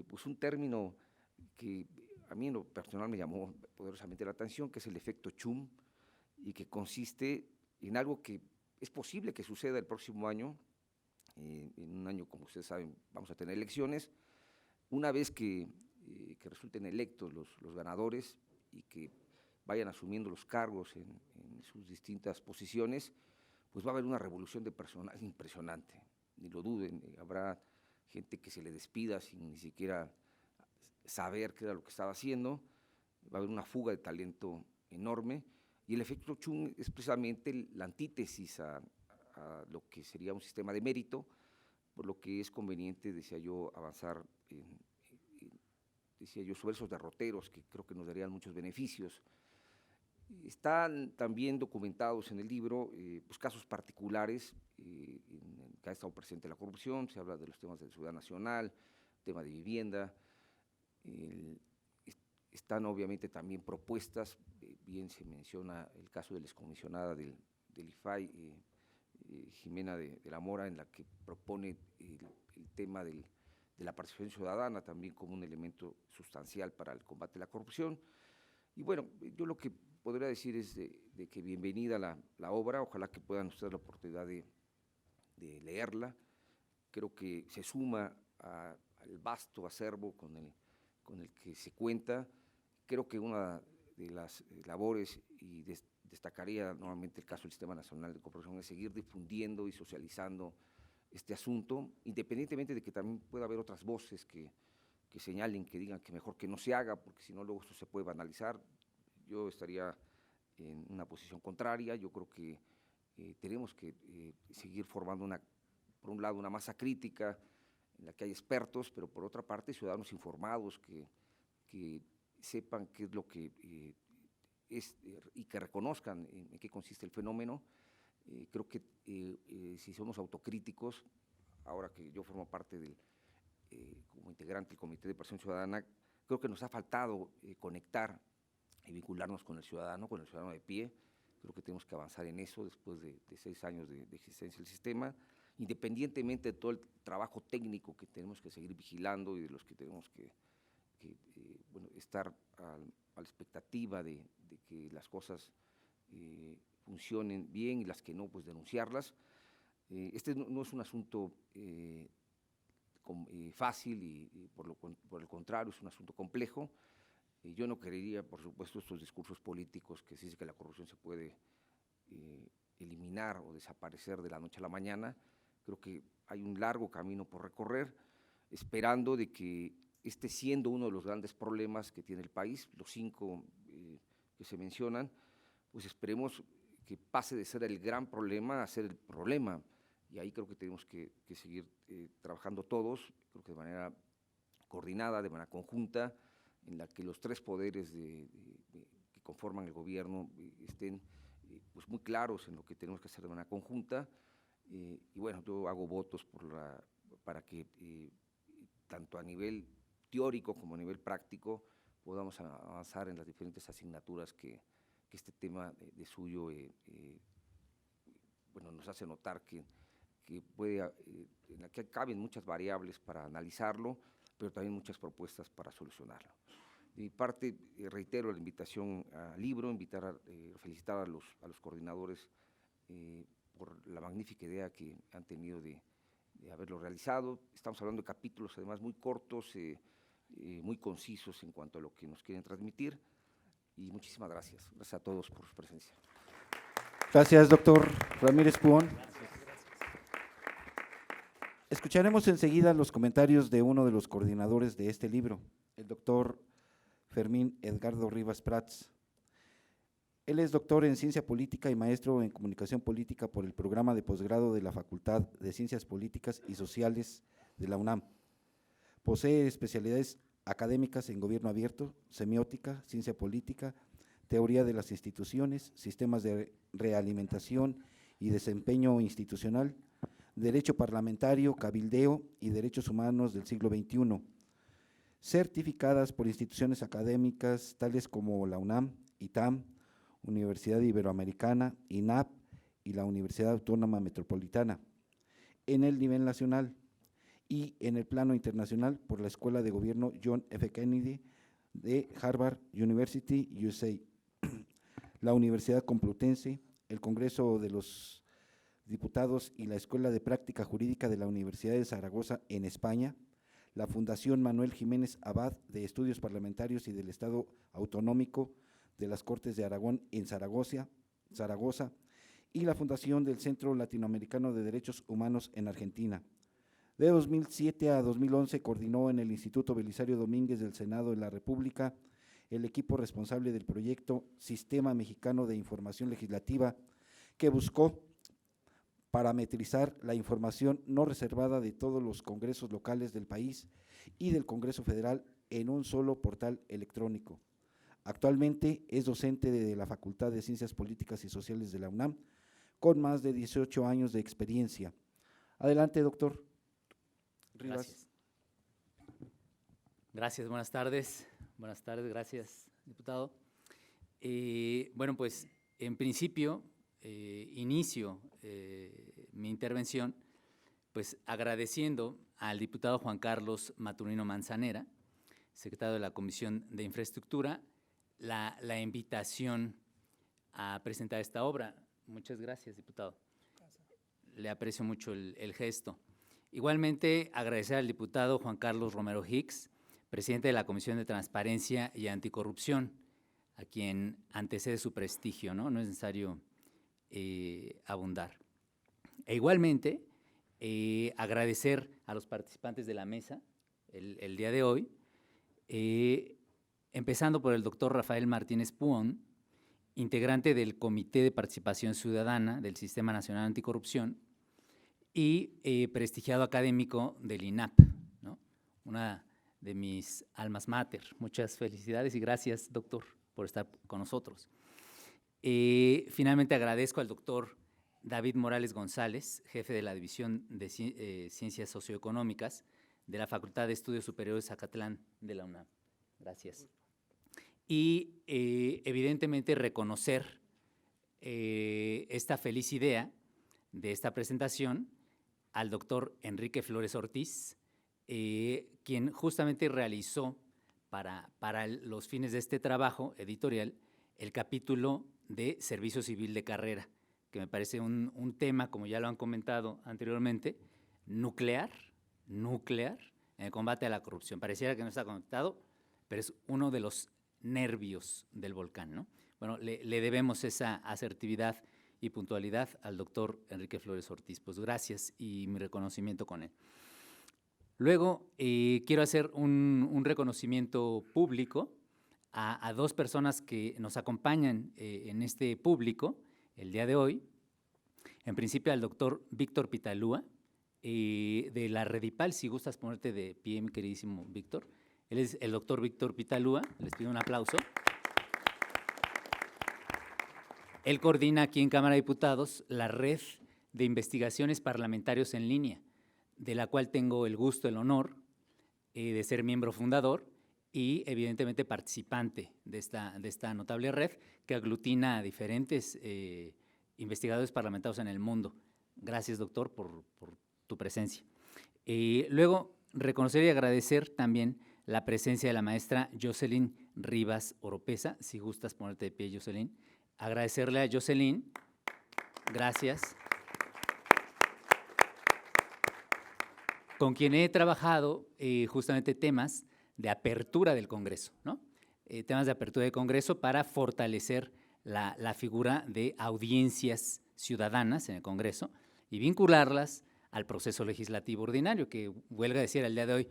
pues un término que a mí en lo personal me llamó poderosamente la atención, que es el efecto Chum, y que consiste en algo que es posible que suceda el próximo año. En un año, como ustedes saben, vamos a tener elecciones. Una vez que resulten electos los ganadores y que vayan asumiendo los cargos en sus distintas posiciones, pues va a haber una revolución de personal impresionante, ni lo duden. Habrá gente que se le despida sin ni siquiera saber qué era lo que estaba haciendo, va a haber una fuga de talento enorme, y el efecto Chum es precisamente la antítesis a lo que sería un sistema de mérito, por lo que es conveniente, decía yo, avanzar sobre esos derroteros que creo que nos darían muchos beneficios. Están también documentados en el libro pues casos particulares en que ha estado presente la corrupción. Se habla de los temas de seguridad nacional, tema de vivienda. Están obviamente también propuestas, bien se menciona el caso de la excomisionada del IFAI, Jimena de la Mora, en la que propone el tema del la participación ciudadana también como un elemento sustancial para el combate a la corrupción. Y bueno, yo lo que podría decir es de que bienvenida la obra, ojalá que puedan ustedes la oportunidad de leerla. Creo que se suma al vasto acervo con el que se cuenta. Creo que una de las labores, y destacaría nuevamente el caso del Sistema Nacional de Cooperación, es seguir difundiendo y socializando este asunto, independientemente de que también pueda haber otras voces que señalen, que digan que mejor que no se haga, porque si no luego esto se puede banalizar. Yo estaría en una posición contraria. Yo creo que tenemos que seguir formando por un lado, una masa crítica en la que hay expertos, pero por otra parte ciudadanos informados que sepan qué es lo que es y que reconozcan en qué consiste el fenómeno. Creo que si somos autocríticos, ahora que yo formo parte como integrante del Comité de Participación Ciudadana, creo que nos ha faltado conectar y vincularnos con el ciudadano de pie. Creo que tenemos que avanzar en eso después de 6 años de existencia del sistema, independientemente de todo el trabajo técnico que tenemos que seguir vigilando y de los que tenemos que estar a la expectativa de que las cosas funcionen bien, y las que no, pues denunciarlas. Este no es un asunto fácil, y por el contrario es un asunto complejo. Yo no creería, por supuesto, estos discursos políticos que se dice que la corrupción se puede eliminar o desaparecer de la noche a la mañana. Creo que hay un largo camino por recorrer, esperando de que este, siendo uno de los grandes problemas que tiene el país, los 5 que se mencionan, pues esperemos que pase de ser el gran problema a ser el problema. Y ahí creo que tenemos que seguir trabajando todos, creo que de manera coordinada, de manera conjunta, en la que los 3 poderes que conforman el gobierno estén pues muy claros en lo que tenemos que hacer de manera conjunta. Y bueno, yo hago votos para que tanto a nivel teórico como a nivel práctico podamos avanzar en las diferentes asignaturas que este tema de suyo nos hace notar que en la que caben muchas variables para analizarlo, pero también muchas propuestas para solucionarlo. De mi parte, reitero la invitación al libro, felicitar a los coordinadores por la magnífica idea que han tenido de haberlo realizado. Estamos hablando de capítulos además muy cortos, muy concisos en cuanto a lo que nos quieren transmitir, y muchísimas gracias. Gracias a todos por su presencia. Gracias, doctor Ramírez Puón. Escucharemos enseguida los comentarios de uno de los coordinadores de este libro, el doctor Fermín Edgardo Rivas Prats. Él es doctor en Ciencia Política y maestro en Comunicación Política por el programa de posgrado de la Facultad de Ciencias Políticas y Sociales de la UNAM. Posee especialidades académicas en Gobierno Abierto, Semiótica, Ciencia Política, Teoría de las Instituciones, Sistemas de Realimentación y Desempeño Institucional, Derecho Parlamentario, Cabildeo y Derechos Humanos del siglo XXI, certificadas por instituciones académicas tales como la UNAM, ITAM, Universidad Iberoamericana, INAP y la Universidad Autónoma Metropolitana, en el nivel nacional, y en el plano internacional por la Escuela de Gobierno John F. Kennedy de Harvard University, USA, la Universidad Complutense, el Congreso de los Diputados y la Escuela de Práctica Jurídica de la Universidad de Zaragoza en España, la Fundación Manuel Jiménez Abad de Estudios Parlamentarios y del Estado Autonómico de las Cortes de Aragón en Zaragoza, y la Fundación del Centro Latinoamericano de Derechos Humanos en Argentina. De 2007 a 2011 coordinó en el Instituto Belisario Domínguez del Senado de la República el equipo responsable del proyecto Sistema Mexicano de Información Legislativa, que buscó parametrizar la información no reservada de todos los congresos locales del país y del Congreso Federal en un solo portal electrónico. Actualmente es docente de la Facultad de Ciencias Políticas y Sociales de la UNAM, con más de 18 años de experiencia. Adelante, doctor Rivas. Gracias. Gracias, buenas tardes. Buenas tardes, gracias, diputado. Bueno, pues en principio inicio mi intervención pues agradeciendo al diputado Juan Carlos Maturino Manzanera, secretario de la Comisión de Infraestructura, la invitación a presentar esta obra. Muchas gracias, diputado. Le aprecio mucho el gesto. Igualmente, agradecer al diputado Juan Carlos Romero Hicks, presidente de la Comisión de Transparencia y Anticorrupción, a quien antecede su prestigio, ¿no? No es necesario abundar. E igualmente, agradecer a los participantes de la mesa el día de hoy, empezando por el doctor Rafael Martínez Puón, integrante del Comité de Participación Ciudadana del Sistema Nacional Anticorrupción y prestigiado académico del INAP, ¿no? Una de mis almas mater. Muchas felicidades y gracias, doctor, por estar con nosotros. Finalmente agradezco al doctor David Morales González, jefe de la División de Ciencias Socioeconómicas de la Facultad de Estudios Superiores Zacatlán de la UNAM. Gracias. Y evidentemente reconocer esta feliz idea de esta presentación al doctor Enrique Flores Ortiz, quien justamente realizó para los fines de este trabajo editorial el capítulo de Servicio Civil de Carrera, que me parece un tema, como ya lo han comentado anteriormente, nuclear en el combate a la corrupción. Pareciera que no está conectado, pero es uno de los nervios del volcán, ¿no? Bueno, le debemos esa asertividad y puntualidad al doctor Enrique Flores Ortiz. Pues gracias y mi reconocimiento con él. Luego, quiero hacer un reconocimiento público a dos personas que nos acompañan en este público el día de hoy. En principio al doctor Víctor Pitalúa, de la Redipal, si gustas ponerte de pie, mi queridísimo Víctor. Él es el doctor Víctor Pitalúa, les pido un aplauso. Él coordina aquí en Cámara de Diputados la red de investigaciones parlamentarios en línea, de la cual tengo el gusto, el honor de ser miembro fundador y evidentemente participante de esta notable red que aglutina a diferentes investigadores parlamentarios en el mundo. Gracias, doctor, por tu presencia. Luego, reconocer y agradecer también la presencia de la maestra Jocelyn Rivas Oropesa. Si gustas ponerte de pie, Jocelyn. Agradecerle a Jocelyn. Gracias. Con quien he trabajado justamente temas de apertura del Congreso, ¿no? Temas de apertura del Congreso para fortalecer la figura de audiencias ciudadanas en el Congreso y vincularlas al proceso legislativo ordinario, que huelga decir al día de hoy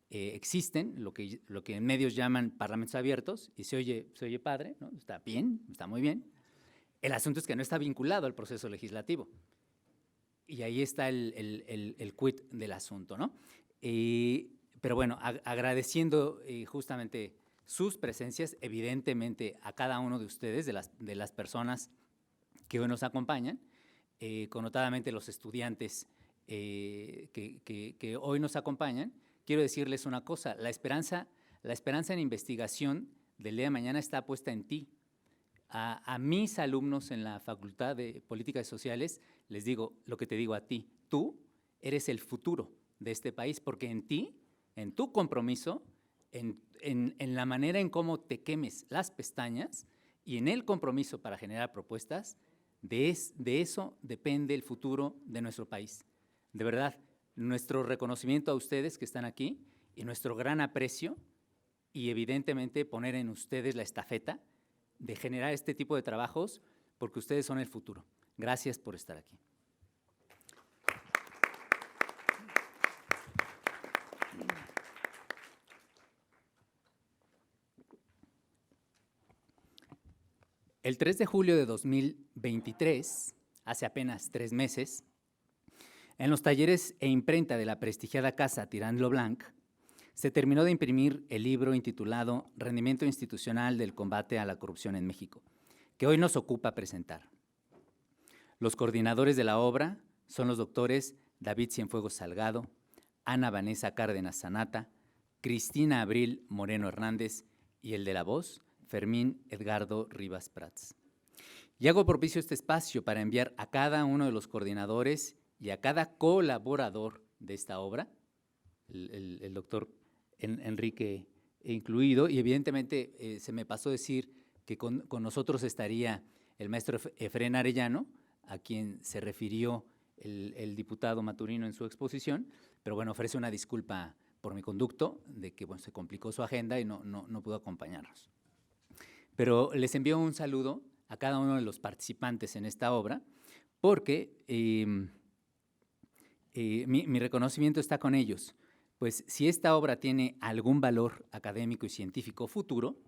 existen, lo que en medios llaman parlamentos abiertos, y se oye padre, ¿no? Está bien, está muy bien. El asunto es que no está vinculado al proceso legislativo. Y ahí está el quid del asunto, ¿no? Pero bueno, agradeciendo justamente sus presencias, evidentemente a cada uno de ustedes, de las personas que hoy nos acompañan, connotadamente los estudiantes que hoy nos acompañan. Quiero decirles una cosa, la esperanza en investigación del día de mañana está puesta en ti. A mis alumnos en la Facultad de Políticas Sociales les digo lo que te digo a ti. Tú eres el futuro de este país porque en ti, en tu compromiso, en la manera en cómo te quemes las pestañas y en el compromiso para generar propuestas, de eso depende el futuro de nuestro país. De verdad, nuestro reconocimiento a ustedes que están aquí y nuestro gran aprecio y evidentemente poner en ustedes la estafeta de generar este tipo de trabajos porque ustedes son el futuro. Gracias por estar aquí. El 3 de julio de 2023, hace apenas 3 meses, en los talleres e imprenta de la prestigiada casa Tirant lo Blanc, se terminó de imprimir el libro intitulado Rendimiento institucional del combate a la corrupción en México, que hoy nos ocupa presentar. Los coordinadores de la obra son los doctores David Cienfuegos Salgado, Ana Vanessa Cárdenas Sanata, Cristina Abril Moreno Hernández y el de la voz, Fermín Edgardo Rivas Prats. Y hago propicio este espacio para enviar a cada uno de los coordinadores y a cada colaborador de esta obra, el doctor Enrique incluido, y evidentemente se me pasó decir que con nosotros estaría el maestro Efrén Arellano, a quien se refirió el diputado Maturino en su exposición, pero bueno, ofrece una disculpa por mi conducto, de que bueno, se complicó su agenda y no pudo acompañarnos. Pero les envío un saludo a cada uno de los participantes en esta obra, porque mi reconocimiento está con ellos. Pues si esta obra tiene algún valor académico y científico futuro,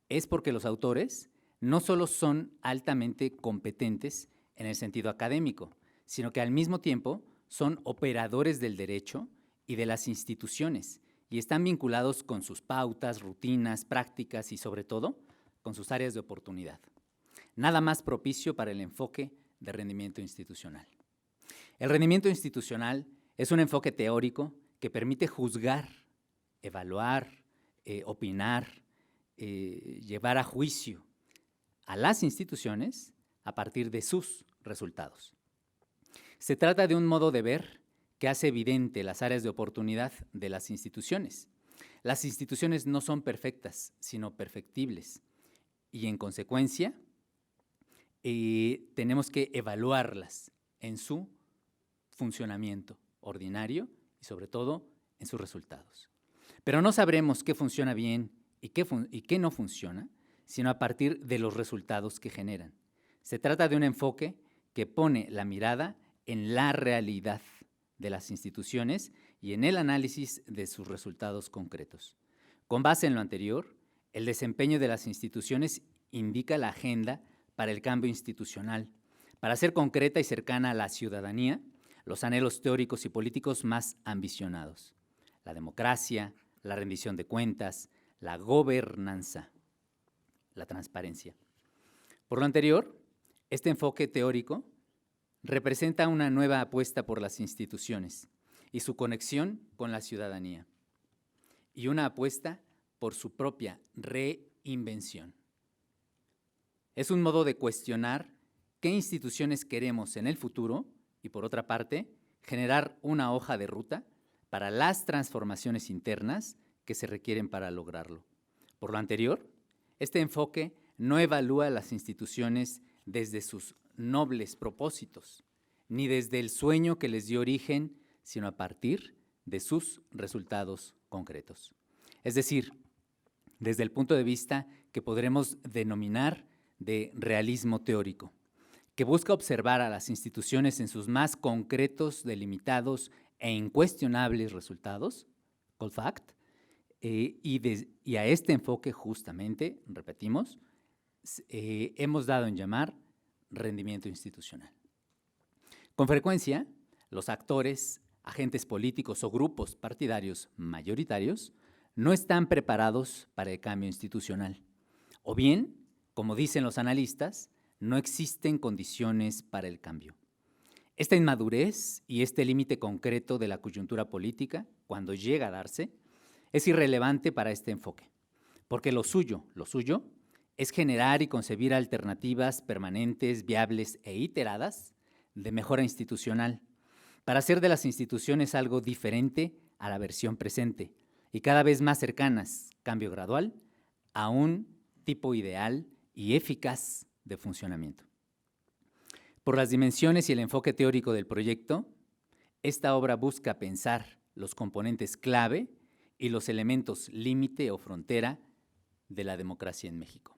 es porque los autores no solo son altamente competentes en el sentido académico, sino que al mismo tiempo son operadores del derecho y de las instituciones y están vinculados con sus pautas, rutinas, prácticas y sobre todo con sus áreas de oportunidad. Nada más propicio para el enfoque de rendimiento institucional. El rendimiento institucional es un enfoque teórico que permite juzgar, evaluar, opinar, llevar a juicio a las instituciones a partir de sus resultados. Se trata de un modo de ver que hace evidente las áreas de oportunidad de las instituciones. Las instituciones no son perfectas, sino perfectibles, y en consecuencia tenemos que evaluarlas en su funcionamiento ordinario y sobre todo en sus resultados. Pero no sabremos qué funciona bien y qué no funciona, sino a partir de los resultados que generan. Se trata de un enfoque que pone la mirada en la realidad de las instituciones y en el análisis de sus resultados concretos. Con base en lo anterior, el desempeño de las instituciones indica la agenda para el cambio institucional, para hacer concreta y cercana a la ciudadanía los anhelos teóricos y políticos más ambicionados: la democracia, la rendición de cuentas, la gobernanza, la transparencia. Por lo anterior, este enfoque teórico representa una nueva apuesta por las instituciones y su conexión con la ciudadanía, y una apuesta por su propia reinvención. Es un modo de cuestionar qué instituciones queremos en el futuro y, por otra parte, generar una hoja de ruta para las transformaciones internas que se requieren para lograrlo. Por lo anterior, este enfoque no evalúa las instituciones desde sus nobles propósitos, ni desde el sueño que les dio origen, sino a partir de sus resultados concretos. Es decir, desde el punto de vista que podremos denominar de realismo teórico, que busca observar a las instituciones en sus más concretos, delimitados e incuestionables resultados, cold fact, y a este enfoque justamente, repetimos, hemos dado en llamar rendimiento institucional. Con frecuencia, los actores, agentes políticos o grupos partidarios mayoritarios no están preparados para el cambio institucional, o bien, como dicen los analistas, no existen condiciones para el cambio. Esta inmadurez y este límite concreto de la coyuntura política, cuando llega a darse, es irrelevante para este enfoque, porque lo suyo es generar y concebir alternativas permanentes, viables e iteradas de mejora institucional, para hacer de las instituciones algo diferente a la versión presente y cada vez más cercanas, cambio gradual, a un tipo ideal y eficaz de funcionamiento. Por las dimensiones y el enfoque teórico del proyecto, esta obra busca pensar los componentes clave y los elementos límite o frontera de la democracia en México.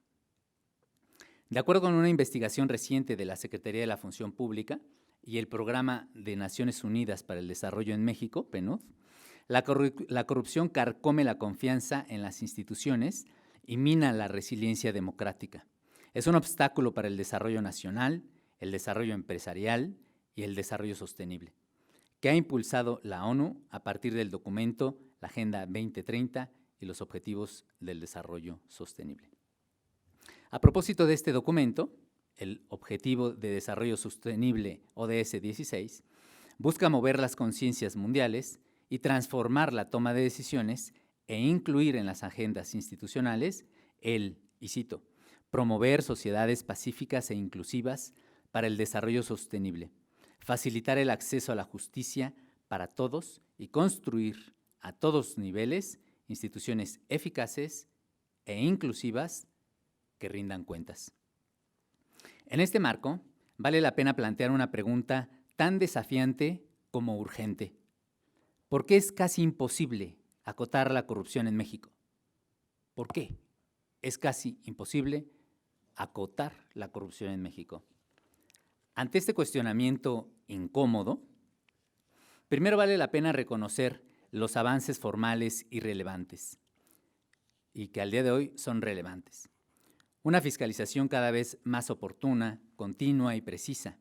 De acuerdo con una investigación reciente de la Secretaría de la Función Pública y el Programa de Naciones Unidas para el Desarrollo en México, PNUD, la corrupción carcome la confianza en las instituciones y mina la resiliencia democrática. Es un obstáculo para el desarrollo nacional, el desarrollo empresarial y el desarrollo sostenible, que ha impulsado la ONU a partir del documento La Agenda 2030 y los Objetivos del Desarrollo Sostenible. A propósito de este documento, el Objetivo de Desarrollo Sostenible ODS 16 busca mover las conciencias mundiales y transformar la toma de decisiones e incluir en las agendas institucionales y cito, promover sociedades pacíficas e inclusivas para el desarrollo sostenible, facilitar el acceso a la justicia para todos y construir a todos niveles instituciones eficaces e inclusivas que rindan cuentas. En este marco, vale la pena plantear una pregunta tan desafiante como urgente. ¿Por qué es casi imposible acotar la corrupción en México? ¿Por qué es casi imposible acotar la corrupción en México? Ante este cuestionamiento incómodo, primero vale la pena reconocer los avances formales y relevantes, y que al día de hoy son relevantes. Una fiscalización cada vez más oportuna, continua y precisa,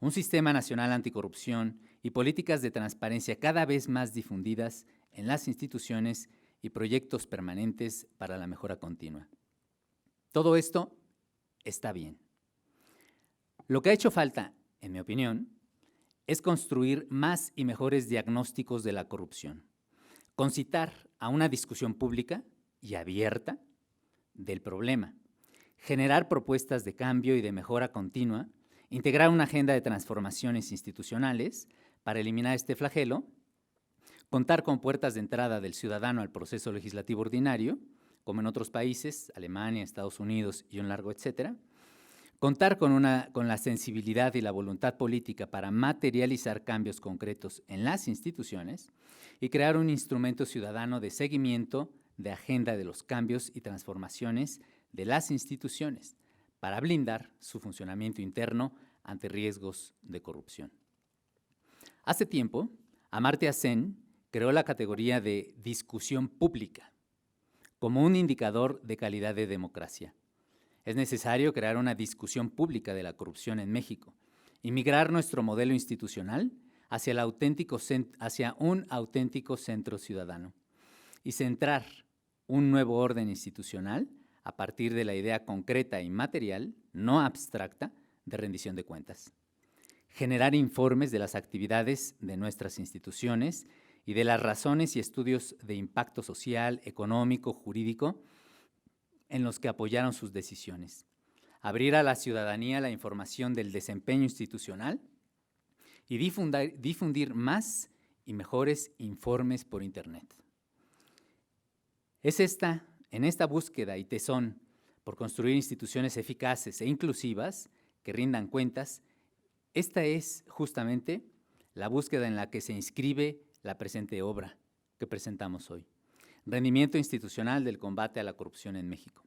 un sistema nacional anticorrupción y políticas de transparencia cada vez más difundidas en las instituciones y proyectos permanentes para la mejora continua. Todo esto está bien. Lo que ha hecho falta, en mi opinión, es construir más y mejores diagnósticos de la corrupción, concitar a una discusión pública y abierta del problema, generar propuestas de cambio y de mejora continua, integrar una agenda de transformaciones institucionales para eliminar este flagelo, contar con puertas de entrada del ciudadano al proceso legislativo ordinario, como en otros países, Alemania, Estados Unidos y un largo etcétera, contar con la sensibilidad y la voluntad política para materializar cambios concretos en las instituciones y crear un instrumento ciudadano de seguimiento de agenda de los cambios y transformaciones de las instituciones para blindar su funcionamiento interno ante riesgos de corrupción. Hace tiempo, Amartya Sen creó la categoría de discusión pública como un indicador de calidad de democracia. Es necesario crear una discusión pública de la corrupción en México y migrar nuestro modelo institucional hacia un auténtico centro ciudadano y centrar un nuevo orden institucional a partir de la idea concreta y material, no abstracta, de rendición de cuentas. Generar informes de las actividades de nuestras instituciones y de las razones y estudios de impacto social, económico, jurídico en los que apoyaron sus decisiones. Abrir a la ciudadanía la información del desempeño institucional y difundir más y mejores informes por Internet. En esta búsqueda y tesón por construir instituciones eficaces e inclusivas que rindan cuentas, esta es justamente la búsqueda en la que se inscribe la presente obra que presentamos hoy. Rendimiento institucional del combate a la corrupción en México.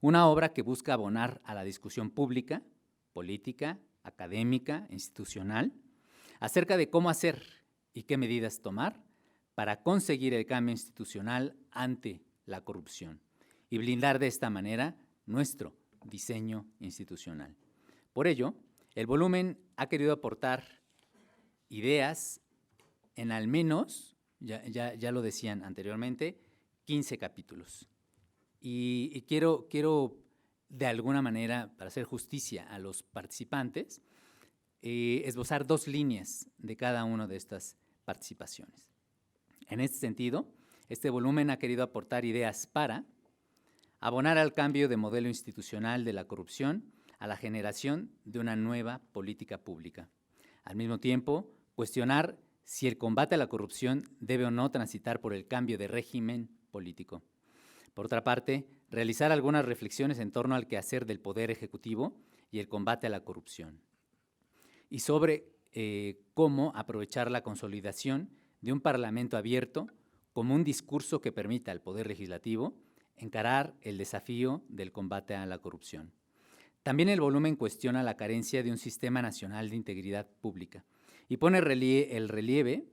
Una obra que busca abonar a la discusión pública, política, académica, institucional, acerca de cómo hacer y qué medidas tomar para conseguir el cambio institucional ante la corrupción y blindar de esta manera nuestro diseño institucional. Por ello, el volumen ha querido aportar ideas en al menos, ya lo decían anteriormente, 15 capítulos. Y quiero de alguna manera, para hacer justicia a los participantes, esbozar 2 líneas de cada una de estas participaciones. En este sentido, este volumen ha querido aportar ideas para abonar al cambio de modelo institucional de la corrupción a la generación de una nueva política pública. Al mismo tiempo, cuestionar si el combate a la corrupción debe o no transitar por el cambio de régimen político. Por otra parte, realizar algunas reflexiones en torno al quehacer del Poder Ejecutivo y el combate a la corrupción. Y sobre cómo aprovechar la consolidación de un Parlamento abierto como un discurso que permita al Poder Legislativo encarar el desafío del combate a la corrupción. También el volumen cuestiona la carencia de un sistema nacional de integridad pública y pone el relieve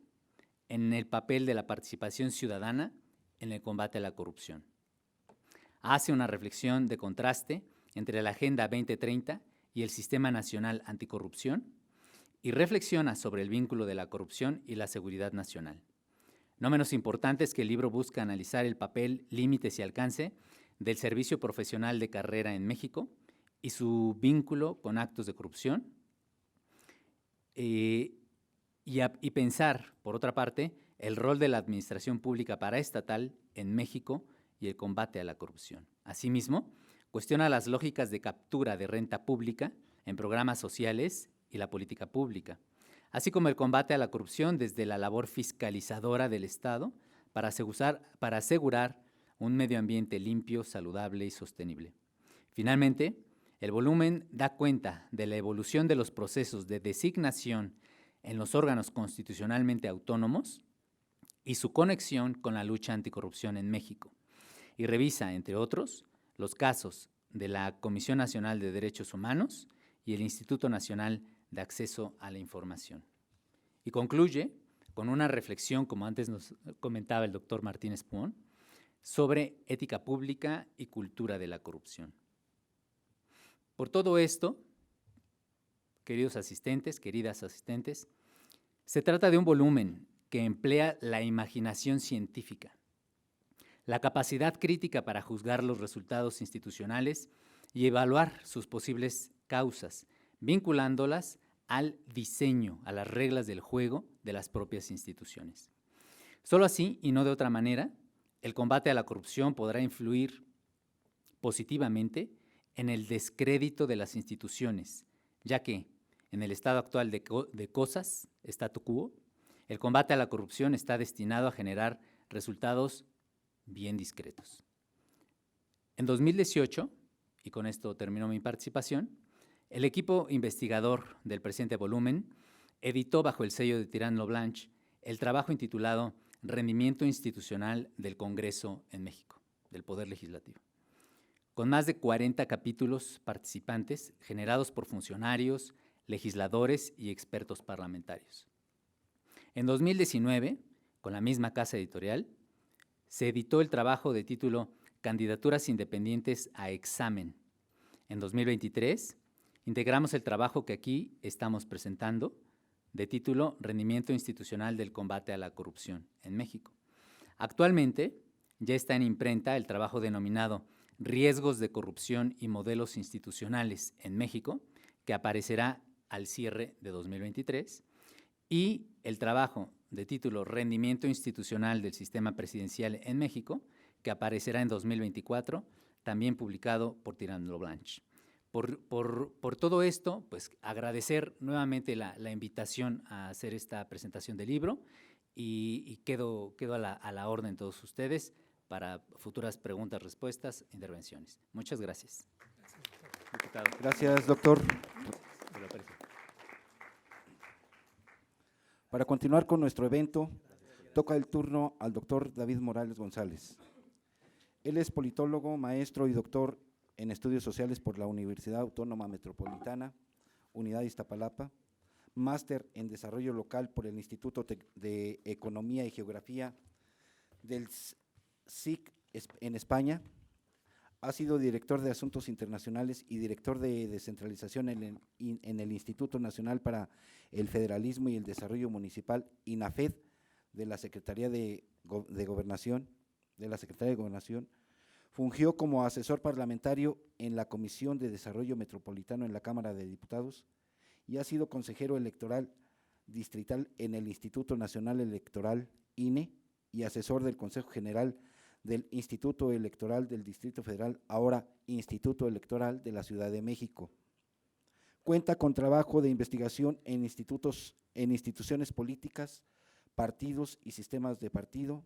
en el papel de la participación ciudadana en el combate a la corrupción. Hace una reflexión de contraste entre la Agenda 2030 y el Sistema Nacional Anticorrupción y reflexiona sobre el vínculo de la corrupción y la seguridad nacional. No menos importante es que el libro busca analizar el papel, límites y alcance del servicio profesional de carrera en México y su vínculo con actos de corrupción y pensar, por otra parte, el rol de la administración pública paraestatal en México y el combate a la corrupción. Asimismo, cuestiona las lógicas de captura de renta pública en programas sociales y la política pública, así como el combate a la corrupción desde la labor fiscalizadora del Estado para asegurar un medio ambiente limpio, saludable y sostenible. Finalmente, el volumen da cuenta de la evolución de los procesos de designación en los órganos constitucionalmente autónomos y su conexión con la lucha anticorrupción en México, y revisa, entre otros, los casos de la Comisión Nacional de Derechos Humanos y el Instituto Nacional de Acceso a la Información. Y concluye con una reflexión, como antes nos comentaba el doctor Martínez Puón, sobre ética pública y cultura de la corrupción. Por todo esto, queridos asistentes, queridas asistentes, se trata de un volumen que emplea la imaginación científica, la capacidad crítica para juzgar los resultados institucionales y evaluar sus posibles causas, vinculándolas al diseño, a las reglas del juego de las propias instituciones. Solo así, y no de otra manera, el combate a la corrupción podrá influir positivamente en el descrédito de las instituciones, ya que en el estado actual de cosas, statu quo, el combate a la corrupción está destinado a generar resultados bien discretos. En 2018, y con esto termino mi participación, el equipo investigador del presente volumen editó bajo el sello de Tirán Loblanche el trabajo intitulado Rendimiento institucional del Congreso en México, del Poder Legislativo, con más de 40 capítulos participantes generados por funcionarios, legisladores y expertos parlamentarios. En 2019, con la misma casa editorial, se editó el trabajo de título Candidaturas independientes a examen. En 2023, integramos el trabajo que aquí estamos presentando, de título Rendimiento institucional del combate a la corrupción en México. Actualmente, ya está en imprenta el trabajo denominado Riesgos de corrupción y modelos institucionales en México, que aparecerá al cierre de 2023, y el trabajo de título Rendimiento institucional del sistema presidencial en México, que aparecerá en 2024, también publicado por Tirán Loblanche. Por todo esto, pues agradecer nuevamente la invitación a hacer esta presentación del libro y quedo a la orden todos ustedes para futuras preguntas, respuestas, intervenciones. Muchas gracias. Diputado. Gracias, doctor. Para continuar con nuestro evento, toca el turno al doctor David Morales González. Él es politólogo, maestro y doctor en Estudios Sociales por la Universidad Autónoma Metropolitana, Unidad Iztapalapa, máster en Desarrollo Local por el Instituto de Economía y Geografía del SIC en España. Ha sido director de Asuntos Internacionales y director de Descentralización en el Instituto Nacional para el Federalismo y el Desarrollo Municipal, INAFED, de la Secretaría de Gobernación, Fungió como asesor parlamentario en la Comisión de Desarrollo Metropolitano en la Cámara de Diputados y ha sido consejero electoral distrital en el Instituto Nacional Electoral, INE, y asesor del Consejo General del Instituto Electoral del Distrito Federal, ahora Instituto Electoral de la Ciudad de México. Cuenta con trabajo de investigación en instituciones políticas, partidos y sistemas de partido,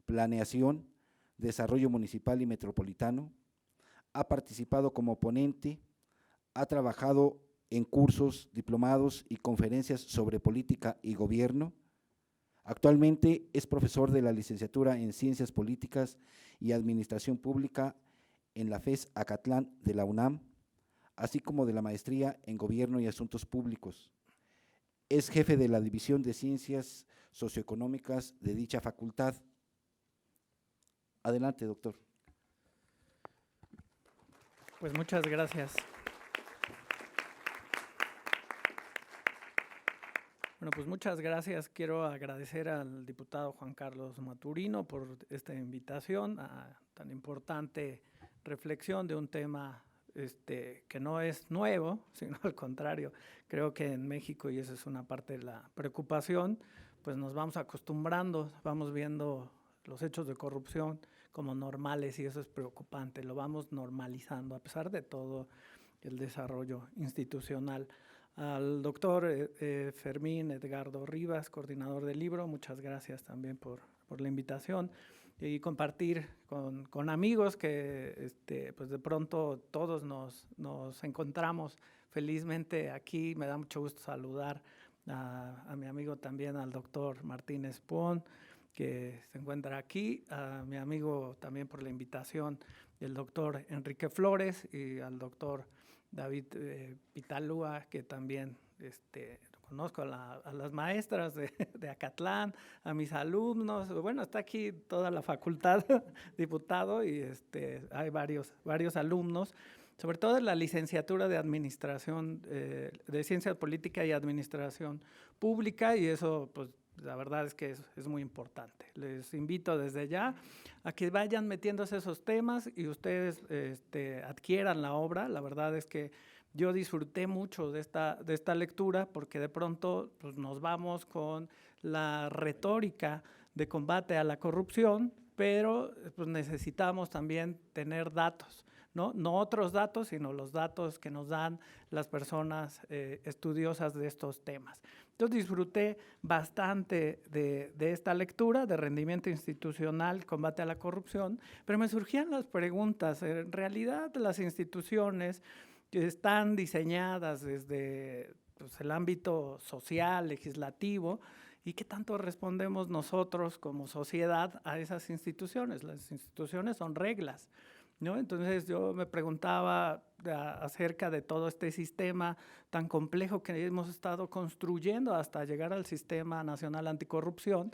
planeación, desarrollo municipal y metropolitano. Ha participado como ponente, ha trabajado en cursos, diplomados y conferencias sobre política y gobierno. Actualmente es profesor de la licenciatura en Ciencias Políticas y Administración Pública en la FES Acatlán de la UNAM, así como de la maestría en Gobierno y Asuntos Públicos. Es jefe de la División de Ciencias Socioeconómicas de dicha facultad. Adelante, doctor. Pues muchas gracias. Bueno, pues muchas gracias. Quiero agradecer al diputado Juan Carlos Maturino por esta invitación a tan importante reflexión de un tema que no es nuevo, sino al contrario, creo que en México, y esa es una parte de la preocupación, pues nos vamos acostumbrando, vamos viendo los hechos de corrupción como normales y eso es preocupante, lo vamos normalizando a pesar de todo el desarrollo institucional. al doctor Fermín Edgardo Rivas, coordinador del libro, muchas gracias también por la invitación y compartir con amigos que pues de pronto todos nos encontramos felizmente aquí. Me da mucho gusto saludar a mi amigo también, al doctor Martínez Puón, que se encuentra aquí, a mi amigo también por la invitación, el doctor Enrique Flores, y al doctor David Pitalúa, que también conozco a las maestras de Acatlán, a mis alumnos. Bueno, está aquí toda la facultad, diputado, y hay varios alumnos, sobre todo en la licenciatura de Administración, de Ciencia Política y Administración Pública, y eso, pues, la verdad es que es muy importante. Les invito desde ya a que vayan metiéndose esos temas y ustedes adquieran la obra. La verdad es que yo disfruté mucho de esta lectura, porque de pronto pues, nos vamos con la retórica de combate a la corrupción, pero pues, necesitamos también tener datos, ¿no? No otros datos, sino los datos que nos dan las personas estudiosas de estos temas. Entonces disfruté bastante de esta lectura de rendimiento institucional, combate a la corrupción, pero me surgían las preguntas. En realidad las instituciones que están diseñadas desde pues, el ámbito social, legislativo, ¿y qué tanto respondemos nosotros como sociedad a esas instituciones? Las instituciones son reglas, ¿no? Entonces yo me preguntaba acerca de todo este sistema tan complejo que hemos estado construyendo hasta llegar al Sistema Nacional Anticorrupción.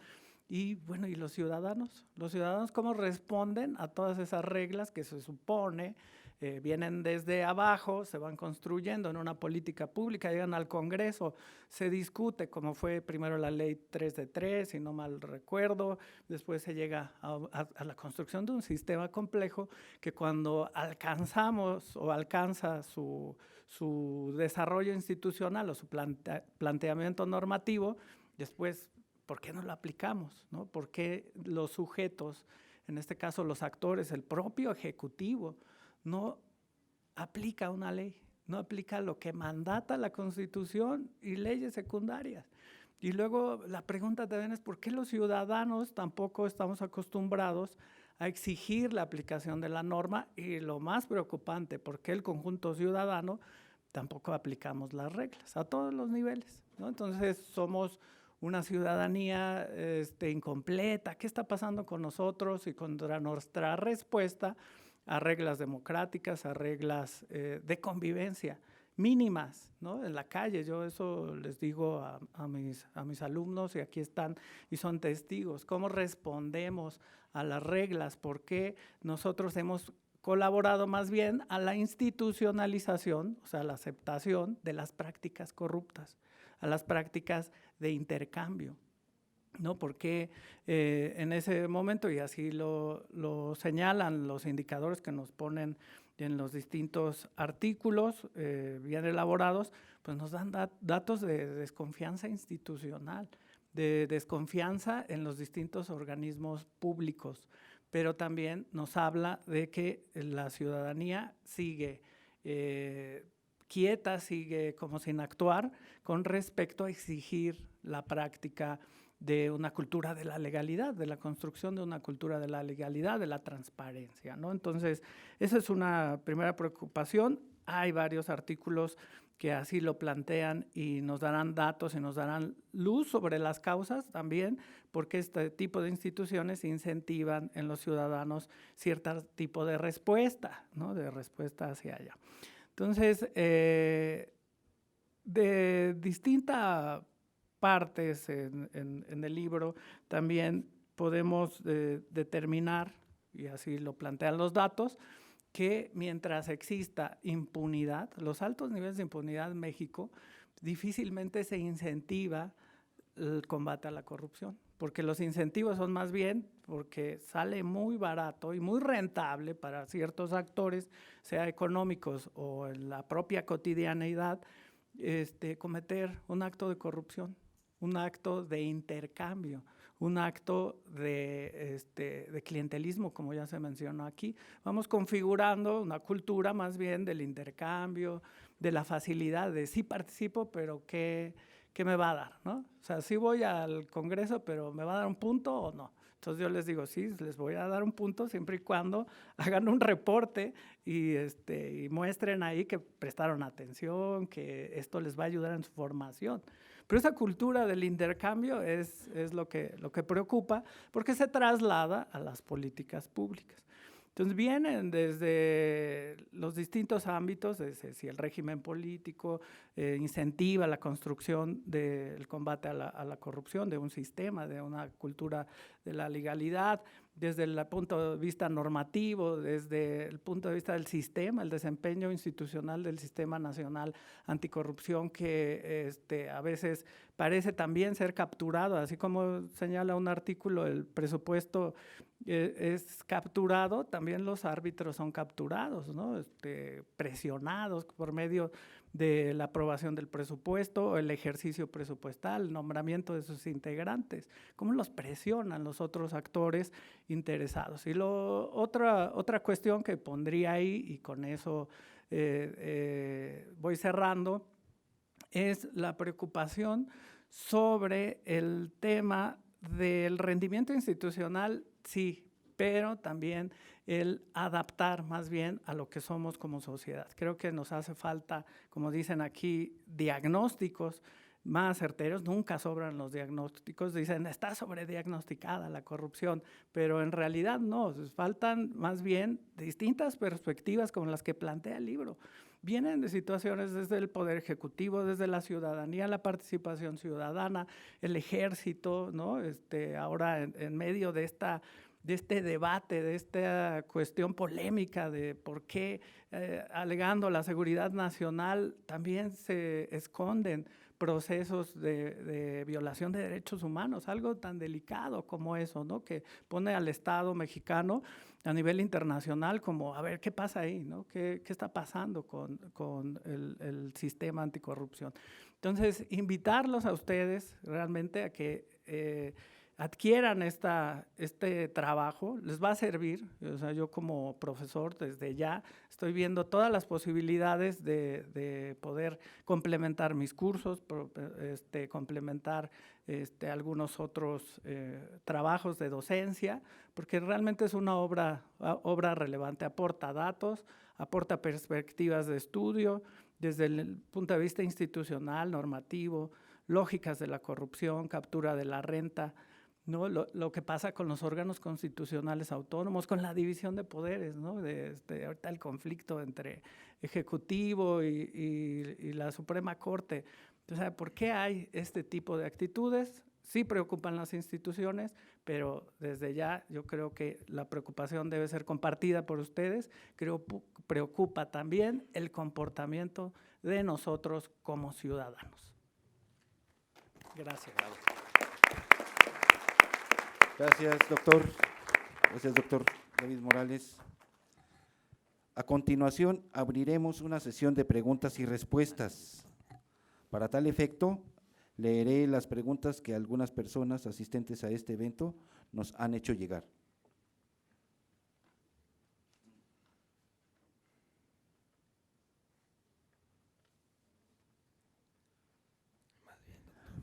Y bueno, ¿y los ciudadanos? ¿Los ciudadanos cómo responden a todas esas reglas que se supone vienen desde abajo, se van construyendo en una política pública, llegan al Congreso, se discute, como fue primero la ley 3 de 3, si no mal recuerdo, después se llega a la construcción de un sistema complejo que cuando alcanzamos o alcanza su desarrollo institucional o su planteamiento normativo, después, ¿por qué no lo aplicamos? ¿No? ¿Por qué los sujetos, en este caso los actores, el propio Ejecutivo, no aplica una ley, no aplica lo que mandata la Constitución y leyes secundarias? Y luego la pregunta también es ¿por qué los ciudadanos tampoco estamos acostumbrados a exigir la aplicación de la norma? Y lo más preocupante, ¿por qué el conjunto ciudadano tampoco aplicamos las reglas a todos los niveles, ¿no? Entonces somos una ciudadanía incompleta. ¿Qué está pasando con nosotros y contra nuestra respuesta a reglas democráticas, a reglas de convivencia mínimas, ¿no? En la calle, yo eso les digo a mis alumnos, y aquí están y son testigos, cómo respondemos a las reglas, porque nosotros hemos colaborado más bien a la institucionalización, o sea, a la aceptación de las prácticas corruptas, a las prácticas de intercambio, ¿no? Porque en ese momento, y así lo señalan los indicadores que nos ponen en los distintos artículos bien elaborados, pues nos dan datos de desconfianza institucional, de desconfianza en los distintos organismos públicos, pero también nos habla de que la ciudadanía sigue quieta, sigue como sin actuar con respecto a exigir la práctica de una cultura de la legalidad, de la construcción de una cultura de la legalidad, de la transparencia, ¿no? Entonces, esa es una primera preocupación. Hay varios artículos que así lo plantean y nos darán datos y nos darán luz sobre las causas también, porque este tipo de instituciones incentivan en los ciudadanos cierto tipo de respuesta, ¿no? De respuesta hacia allá. Entonces, de distintas partes en el libro también podemos determinar, y así lo plantean los datos, que mientras exista impunidad, los altos niveles de impunidad en México, difícilmente se incentiva el combate a la corrupción, porque los incentivos son más bien porque sale muy barato y muy rentable para ciertos actores, sea económicos o en la propia cotidianeidad, cometer un acto de corrupción, un acto de intercambio, un acto de clientelismo, como ya se mencionó aquí. Vamos configurando una cultura más bien del intercambio, de la facilidad de sí participo, pero ¿qué me va a dar, ¿no? O sea, sí voy al Congreso, pero ¿me va a dar un punto o no? Entonces yo les digo, sí, les voy a dar un punto siempre y cuando hagan un reporte y muestren ahí que prestaron atención, que esto les va a ayudar en su formación. Pero esa cultura del intercambio es lo que preocupa, porque se traslada a las políticas públicas. Entonces vienen desde los distintos ámbitos, desde si el régimen político incentiva la construcción del combate a la corrupción, de un sistema, de una cultura de la legalidad, desde el punto de vista normativo, desde el punto de vista del sistema, el desempeño institucional del Sistema Nacional Anticorrupción, que a veces parece también ser capturado, así como señala un artículo, el presupuesto es capturado, también los árbitros son capturados, ¿no? Presionados por medio de la aprobación del presupuesto, el ejercicio presupuestal, el nombramiento de sus integrantes, cómo los presionan los otros actores interesados. Y otra cuestión que pondría ahí, y con eso voy cerrando, es la preocupación sobre el tema del rendimiento institucional, sí, pero también el adaptar más bien a lo que somos como sociedad. Creo que nos hace falta, como dicen aquí, diagnósticos más certeros. Nunca sobran los diagnósticos. Dicen, está sobrediagnosticada la corrupción, pero en realidad no. Faltan más bien distintas perspectivas como las que plantea el libro. Vienen de situaciones desde el Poder Ejecutivo, desde la ciudadanía, la participación ciudadana, el ejército, ¿no? Ahora en medio de este debate, de esta cuestión polémica de por qué, alegando la seguridad nacional, también se esconden procesos de violación de derechos humanos, algo tan delicado como eso, ¿no? Que pone al Estado mexicano a nivel internacional como, a ver, ¿qué pasa ahí, no? ¿Qué está pasando con el sistema anticorrupción? Entonces, invitarlos a ustedes realmente a que adquieran este trabajo, les va a servir. O sea, yo como profesor desde ya estoy viendo todas las posibilidades de poder complementar mis cursos, complementar algunos otros trabajos de docencia, porque realmente es una obra relevante, aporta datos, aporta perspectivas de estudio desde el punto de vista institucional, normativo, lógicas de la corrupción, captura de la renta, ¿no? Lo que pasa con los órganos constitucionales autónomos, con la división de poderes, ¿no? Ahorita el conflicto entre Ejecutivo y la Suprema Corte. O sea, ¿por qué hay este tipo de actitudes? Sí preocupan las instituciones, pero desde ya yo creo que la preocupación debe ser compartida por ustedes. Creo que preocupa también el comportamiento de nosotros como ciudadanos. Gracias. Gracias, doctor. Gracias, doctor David Morales. A continuación, abriremos una sesión de preguntas y respuestas. Para tal efecto, leeré las preguntas que algunas personas asistentes a este evento nos han hecho llegar.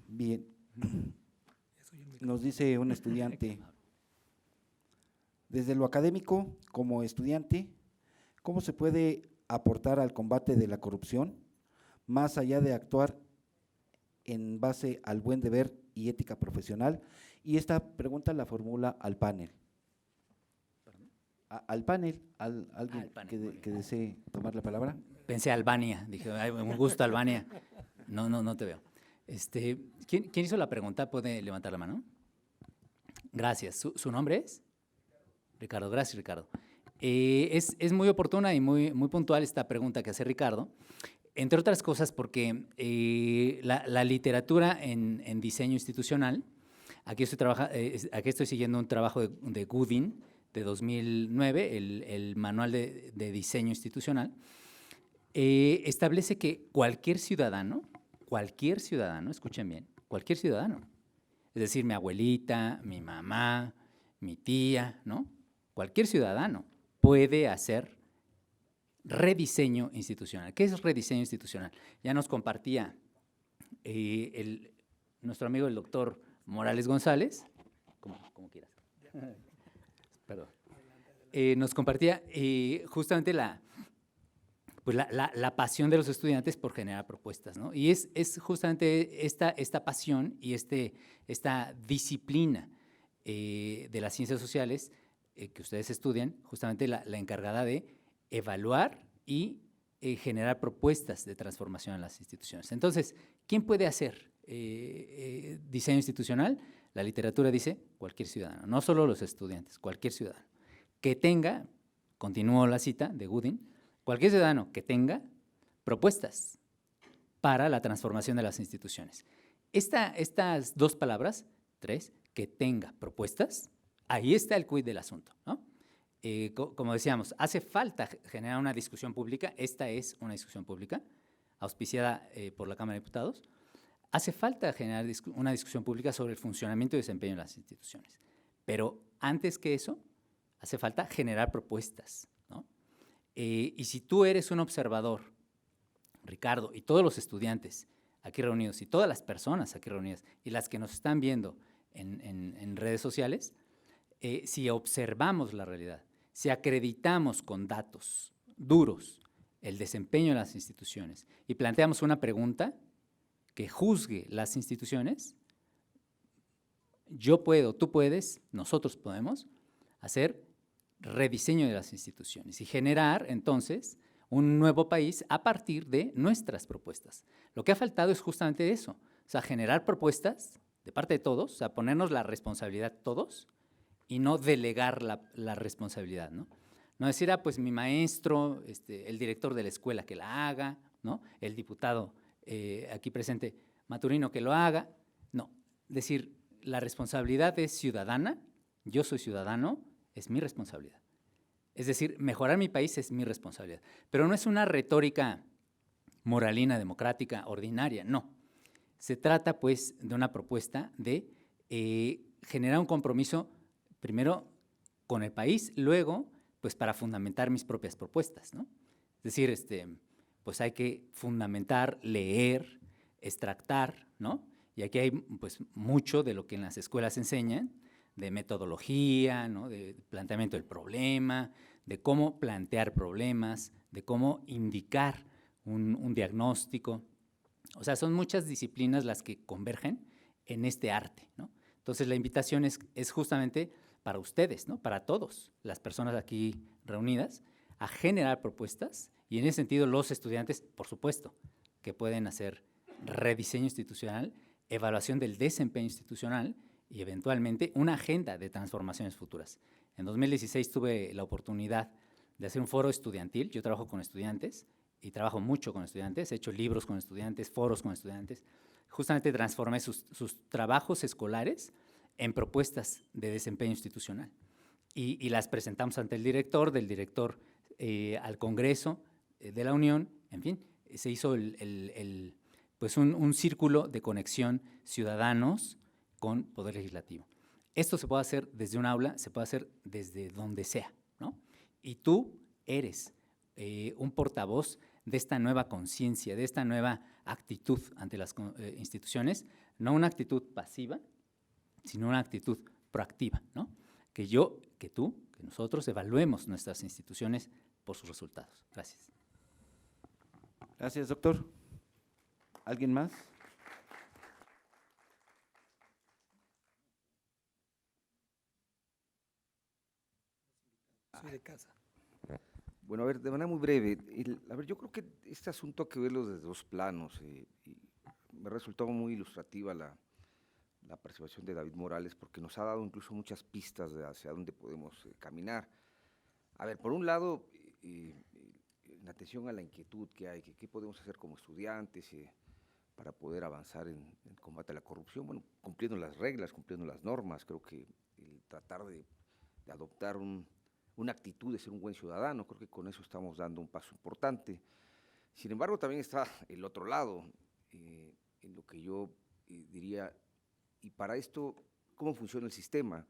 Bien. Nos dice un estudiante, desde lo académico, como estudiante, ¿cómo se puede aportar al combate de la corrupción, más allá de actuar en base al buen deber y ética profesional? Y esta pregunta la formula al panel. Alguien que desee tomar la palabra. Pensé Albania, dije, ay, un gusto Albania. No te veo. ¿Quién hizo la pregunta? ¿Puede levantar la mano? Gracias. ¿Su nombre es? Ricardo. Gracias, Ricardo. Es muy oportuna y muy puntual esta pregunta que hace Ricardo, entre otras cosas porque la literatura en diseño institucional, aquí estoy siguiendo un trabajo de Goodin de 2009, el manual de diseño institucional, establece que cualquier ciudadano, escuchen bien, cualquier ciudadano, es decir, mi abuelita, mi mamá, mi tía, ¿no? Cualquier ciudadano puede hacer rediseño institucional. ¿Qué es rediseño institucional? Ya nos compartía nuestro amigo el doctor Morales González, como quieras, perdón, nos compartía justamente la pasión de los estudiantes por generar propuestas, ¿no? Y es justamente esta pasión y esta disciplina de las ciencias sociales que ustedes estudian, justamente la encargada de evaluar y generar propuestas de transformación en las instituciones. Entonces, ¿quién puede hacer diseño institucional? La literatura dice cualquier ciudadano, no solo los estudiantes, cualquier ciudadano que tenga, continúo la cita de Gooding, cualquier ciudadano que tenga propuestas para la transformación de las instituciones. Estas dos palabras, tres, que tenga propuestas, ahí está el quid del asunto, ¿no? Como decíamos, hace falta generar una discusión pública. Esta es una discusión pública auspiciada por la Cámara de Diputados. Hace falta generar una discusión pública sobre el funcionamiento y desempeño de las instituciones. Pero antes que eso, hace falta generar propuestas, ¿no? Y si tú eres un observador, Ricardo, y todos los estudiantes aquí reunidos, y todas las personas aquí reunidas, y las que nos están viendo en redes sociales, si observamos la realidad, si acreditamos con datos duros el desempeño de las instituciones y planteamos una pregunta que juzgue las instituciones, yo puedo, tú puedes, nosotros podemos hacer rediseño de las instituciones y generar entonces un nuevo país a partir de nuestras propuestas. Lo que ha faltado es justamente eso, o sea, generar propuestas de parte de todos, o sea, ponernos la responsabilidad todos y no delegar la responsabilidad, ¿no? No decir, pues mi maestro, el director de la escuela que la haga, ¿no? El diputado aquí presente, Maturino, que lo haga. No, decir, la responsabilidad es ciudadana, yo soy ciudadano, es mi responsabilidad. Es decir, mejorar mi país es mi responsabilidad. Pero no es una retórica moralina, democrática, ordinaria, no. Se trata, pues, de una propuesta de generar un compromiso, primero, con el país, luego, pues, para fundamentar mis propias propuestas, ¿no? Es decir, pues hay que fundamentar, leer, extractar, ¿no? Y aquí hay, pues, mucho de lo que en las escuelas enseñan, de metodología, ¿no? De planteamiento del problema, de cómo plantear problemas, de cómo indicar un diagnóstico. O sea, son muchas disciplinas las que convergen en este arte, ¿no? Entonces, la invitación es justamente para ustedes, ¿no? Para todos, las personas aquí reunidas, a generar propuestas y en ese sentido los estudiantes, por supuesto, que pueden hacer rediseño institucional, evaluación del desempeño institucional y eventualmente una agenda de transformaciones futuras. En 2016 tuve la oportunidad de hacer un foro estudiantil. Yo trabajo con estudiantes y trabajo mucho con estudiantes, he hecho libros con estudiantes, foros con estudiantes. Justamente transformé sus trabajos escolares en propuestas de desempeño institucional y las presentamos ante el director, del director al Congreso de la Unión, en fin, se hizo pues un círculo de conexión ciudadanos con poder legislativo. Esto se puede hacer desde un aula, se puede hacer desde donde sea, ¿no? Y tú eres un portavoz de esta nueva conciencia, de esta nueva actitud ante las instituciones, no una actitud pasiva, sino una actitud proactiva, ¿no? Que yo, que tú, que nosotros evaluemos nuestras instituciones por sus resultados. Gracias. Gracias, doctor. ¿Alguien más? Soy de casa. Bueno, a ver, de manera muy breve, yo creo que este asunto hay que verlo desde dos planos. Y me ha resultado muy ilustrativa la participación de David Morales, porque nos ha dado incluso muchas pistas de hacia dónde podemos caminar. A ver, por un lado, en atención a la inquietud que hay, qué podemos hacer como estudiantes para poder avanzar en el combate a la corrupción, bueno, cumpliendo las reglas, cumpliendo las normas. Creo que tratar de adoptar una actitud de ser un buen ciudadano, creo que con eso estamos dando un paso importante. Sin embargo, también está el otro lado, en lo que yo diría, y para esto, ¿cómo funciona el sistema?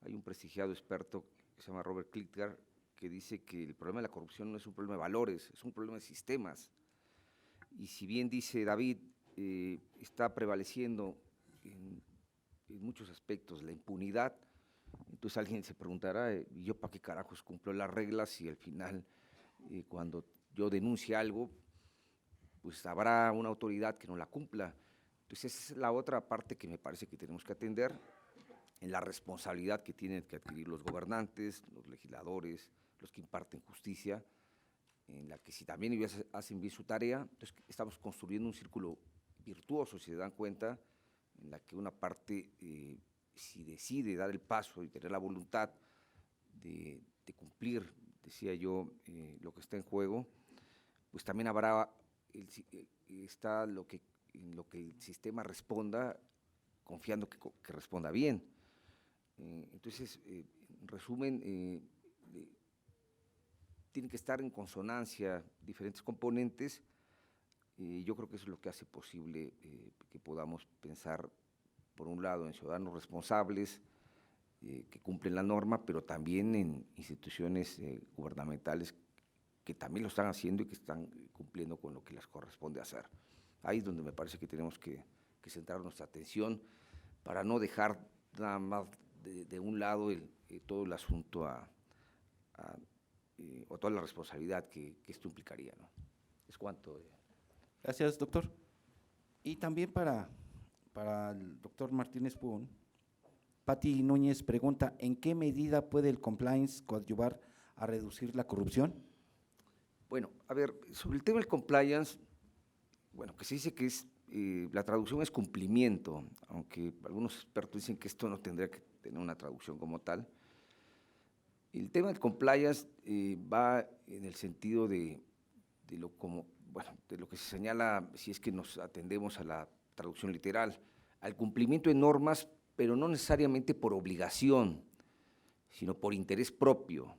Hay un prestigiado experto que se llama Robert Klitgar, que dice que el problema de la corrupción no es un problema de valores, es un problema de sistemas. Y si bien dice David, está prevaleciendo en muchos aspectos la impunidad, entonces alguien se preguntará, ¿y yo para qué carajos cumplo las reglas si al final, cuando yo denuncie algo, pues habrá una autoridad que no la cumpla? Entonces esa es la otra parte que me parece que tenemos que atender, en la responsabilidad que tienen que adquirir los gobernantes, los legisladores, los que imparten justicia, en la que si también ellos hacen bien su tarea, entonces estamos construyendo un círculo virtuoso, si se dan cuenta, en la que una parte, si decide dar el paso y tener la voluntad de cumplir, decía yo, lo que está en juego, pues también habrá, está en lo que el sistema responda, confiando que responda bien. Entonces, en resumen, tienen que estar en consonancia diferentes componentes. Yo creo que eso es lo que hace posible que podamos pensar, por un lado, en ciudadanos responsables que cumplen la norma, pero también en instituciones gubernamentales que también lo están haciendo y que están cumpliendo con lo que les corresponde hacer. Ahí es donde me parece que tenemos que centrar nuestra atención para no dejar nada más de un lado todo el asunto o toda la responsabilidad que esto implicaría, ¿no? Es cuanto. Gracias, doctor. Y también para el doctor Martínez Puón, Pati Núñez pregunta, ¿en qué medida puede el compliance coadyuvar a reducir la corrupción? Bueno, a ver, sobre el tema del compliance, bueno, que se dice que es, la traducción es cumplimiento, aunque algunos expertos dicen que esto no tendría que tener una traducción como tal. El tema del compliance va en el sentido de lo que se señala, si es que nos atendemos a la traducción literal, al cumplimiento de normas, pero no necesariamente por obligación, sino por interés propio,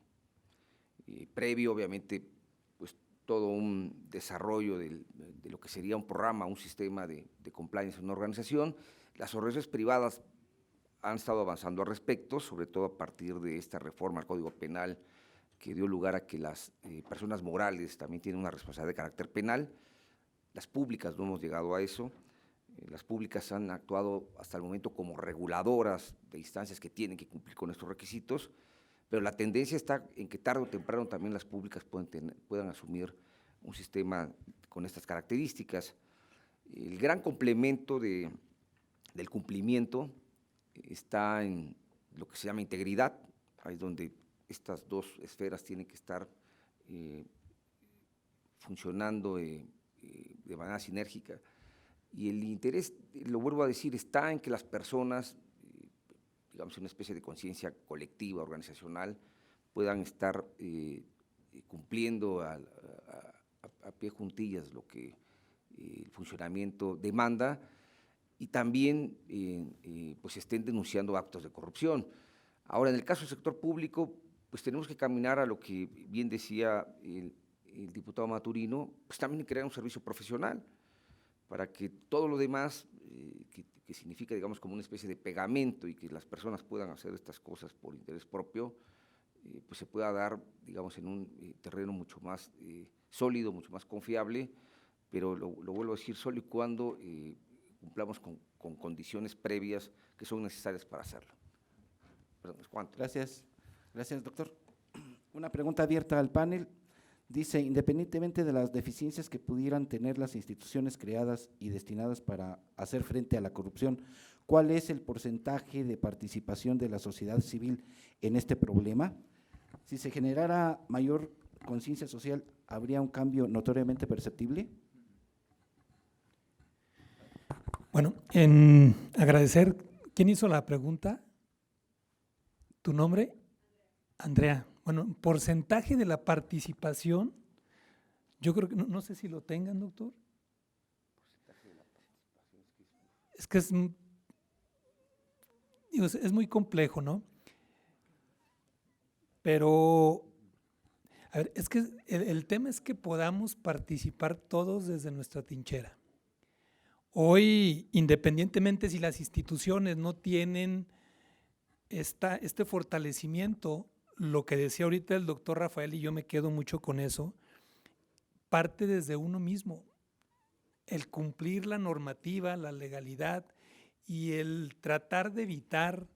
previo, obviamente, pues todo un desarrollo de lo que sería un programa, un sistema de compliance en una organización. Las organizaciones privadas han estado avanzando al respecto, sobre todo a partir de esta reforma al Código Penal que dio lugar a que las personas morales también tienen una responsabilidad de carácter penal. Las públicas no hemos llegado a eso. Las públicas han actuado hasta el momento como reguladoras de instancias que tienen que cumplir con estos requisitos, pero la tendencia está en que tarde o temprano también las públicas puedan asumir un sistema con estas características. El gran complemento del cumplimiento está en lo que se llama integridad, ahí es donde estas dos esferas tienen que estar funcionando de manera sinérgica. Y el interés, lo vuelvo a decir, está en que las personas, digamos, en una especie de conciencia colectiva, organizacional, puedan estar cumpliendo a pie juntillas lo que el funcionamiento demanda, y también pues estén denunciando actos de corrupción. Ahora, en el caso del sector público, pues tenemos que caminar a lo que bien decía el diputado Maturino, pues también crear un servicio profesional para que todo lo demás, que significa, digamos, como una especie de pegamento y que las personas puedan hacer estas cosas por interés propio, pues se pueda dar, digamos, en un terreno mucho más sólido, mucho más confiable, pero lo vuelvo a decir, solo y cuando cumplamos con condiciones previas que son necesarias para hacerlo. Perdón, ¿cuánto? Gracias, doctor. Una pregunta abierta al panel. Dice, independientemente de las deficiencias que pudieran tener las instituciones creadas y destinadas para hacer frente a la corrupción, ¿cuál es el porcentaje de participación de la sociedad civil en este problema? Si se generara mayor conciencia social, ¿habría un cambio notoriamente perceptible? Bueno, en agradecer, ¿quién hizo la pregunta? ¿Tu nombre? Andrea. Bueno, porcentaje de la participación, yo creo que, no sé si lo tengan, doctor. Porcentaje de la participación. Es que es muy complejo, ¿no? Pero, a ver, es que el tema es que podamos participar todos desde nuestra trinchera. Hoy, independientemente si las instituciones no tienen este fortalecimiento, lo que decía ahorita el doctor Rafael, y yo me quedo mucho con eso, parte desde uno mismo. El cumplir la normativa, la legalidad y el tratar de evitar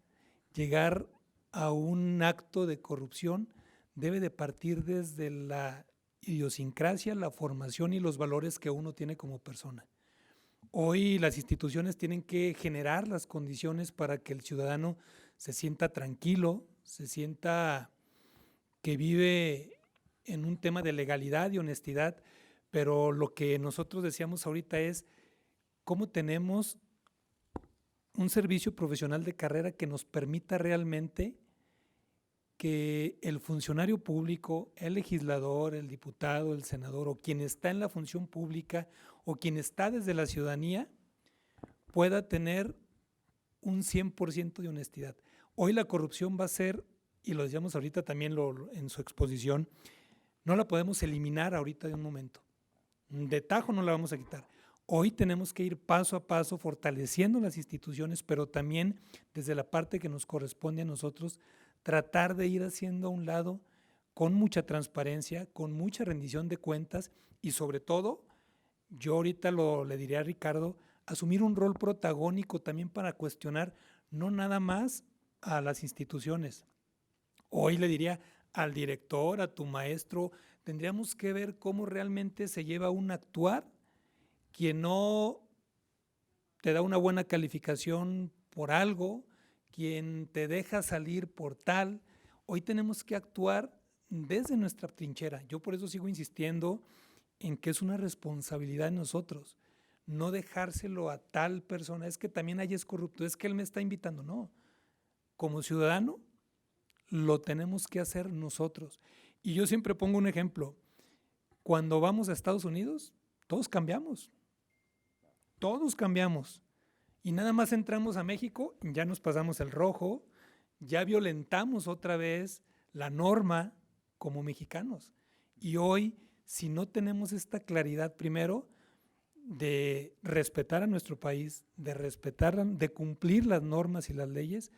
llegar a un acto de corrupción debe de partir desde la idiosincrasia, la formación y los valores que uno tiene como persona. Hoy las instituciones tienen que generar las condiciones para que el ciudadano se sienta tranquilo, se sienta que vive en un tema de legalidad y honestidad, pero lo que nosotros decíamos ahorita es cómo tenemos un servicio profesional de carrera que nos permita realmente que el funcionario público, el legislador, el diputado, el senador o quien está en la función pública o quien está desde la ciudadanía pueda tener un 100% de honestidad. Hoy la corrupción va a ser, y lo decíamos ahorita también en su exposición, no la podemos eliminar ahorita de un momento. De tajo no la vamos a quitar. Hoy tenemos que ir paso a paso fortaleciendo las instituciones, pero también desde la parte que nos corresponde a nosotros, tratar de ir haciendo a un lado con mucha transparencia, con mucha rendición de cuentas y sobre todo, yo ahorita le diría a Ricardo, asumir un rol protagónico también para cuestionar no nada más a las instituciones. Hoy le diría al director, a tu maestro, tendríamos que ver cómo realmente se lleva un actuar quien no te da una buena calificación por algo, quien te deja salir por tal. Hoy tenemos que actuar desde nuestra trinchera. Yo por eso sigo insistiendo en que es una responsabilidad de nosotros, no dejárselo a tal persona, es que también ahí es corrupto, es que él me está invitando, no. Como ciudadano, lo tenemos que hacer nosotros. Y yo siempre pongo un ejemplo, cuando vamos a Estados Unidos, todos cambiamos, y nada más entramos a México, ya nos pasamos el rojo, ya violentamos otra vez la norma como mexicanos. Y hoy, si no tenemos esta claridad primero de respetar a nuestro país, de cumplir las normas y las leyes,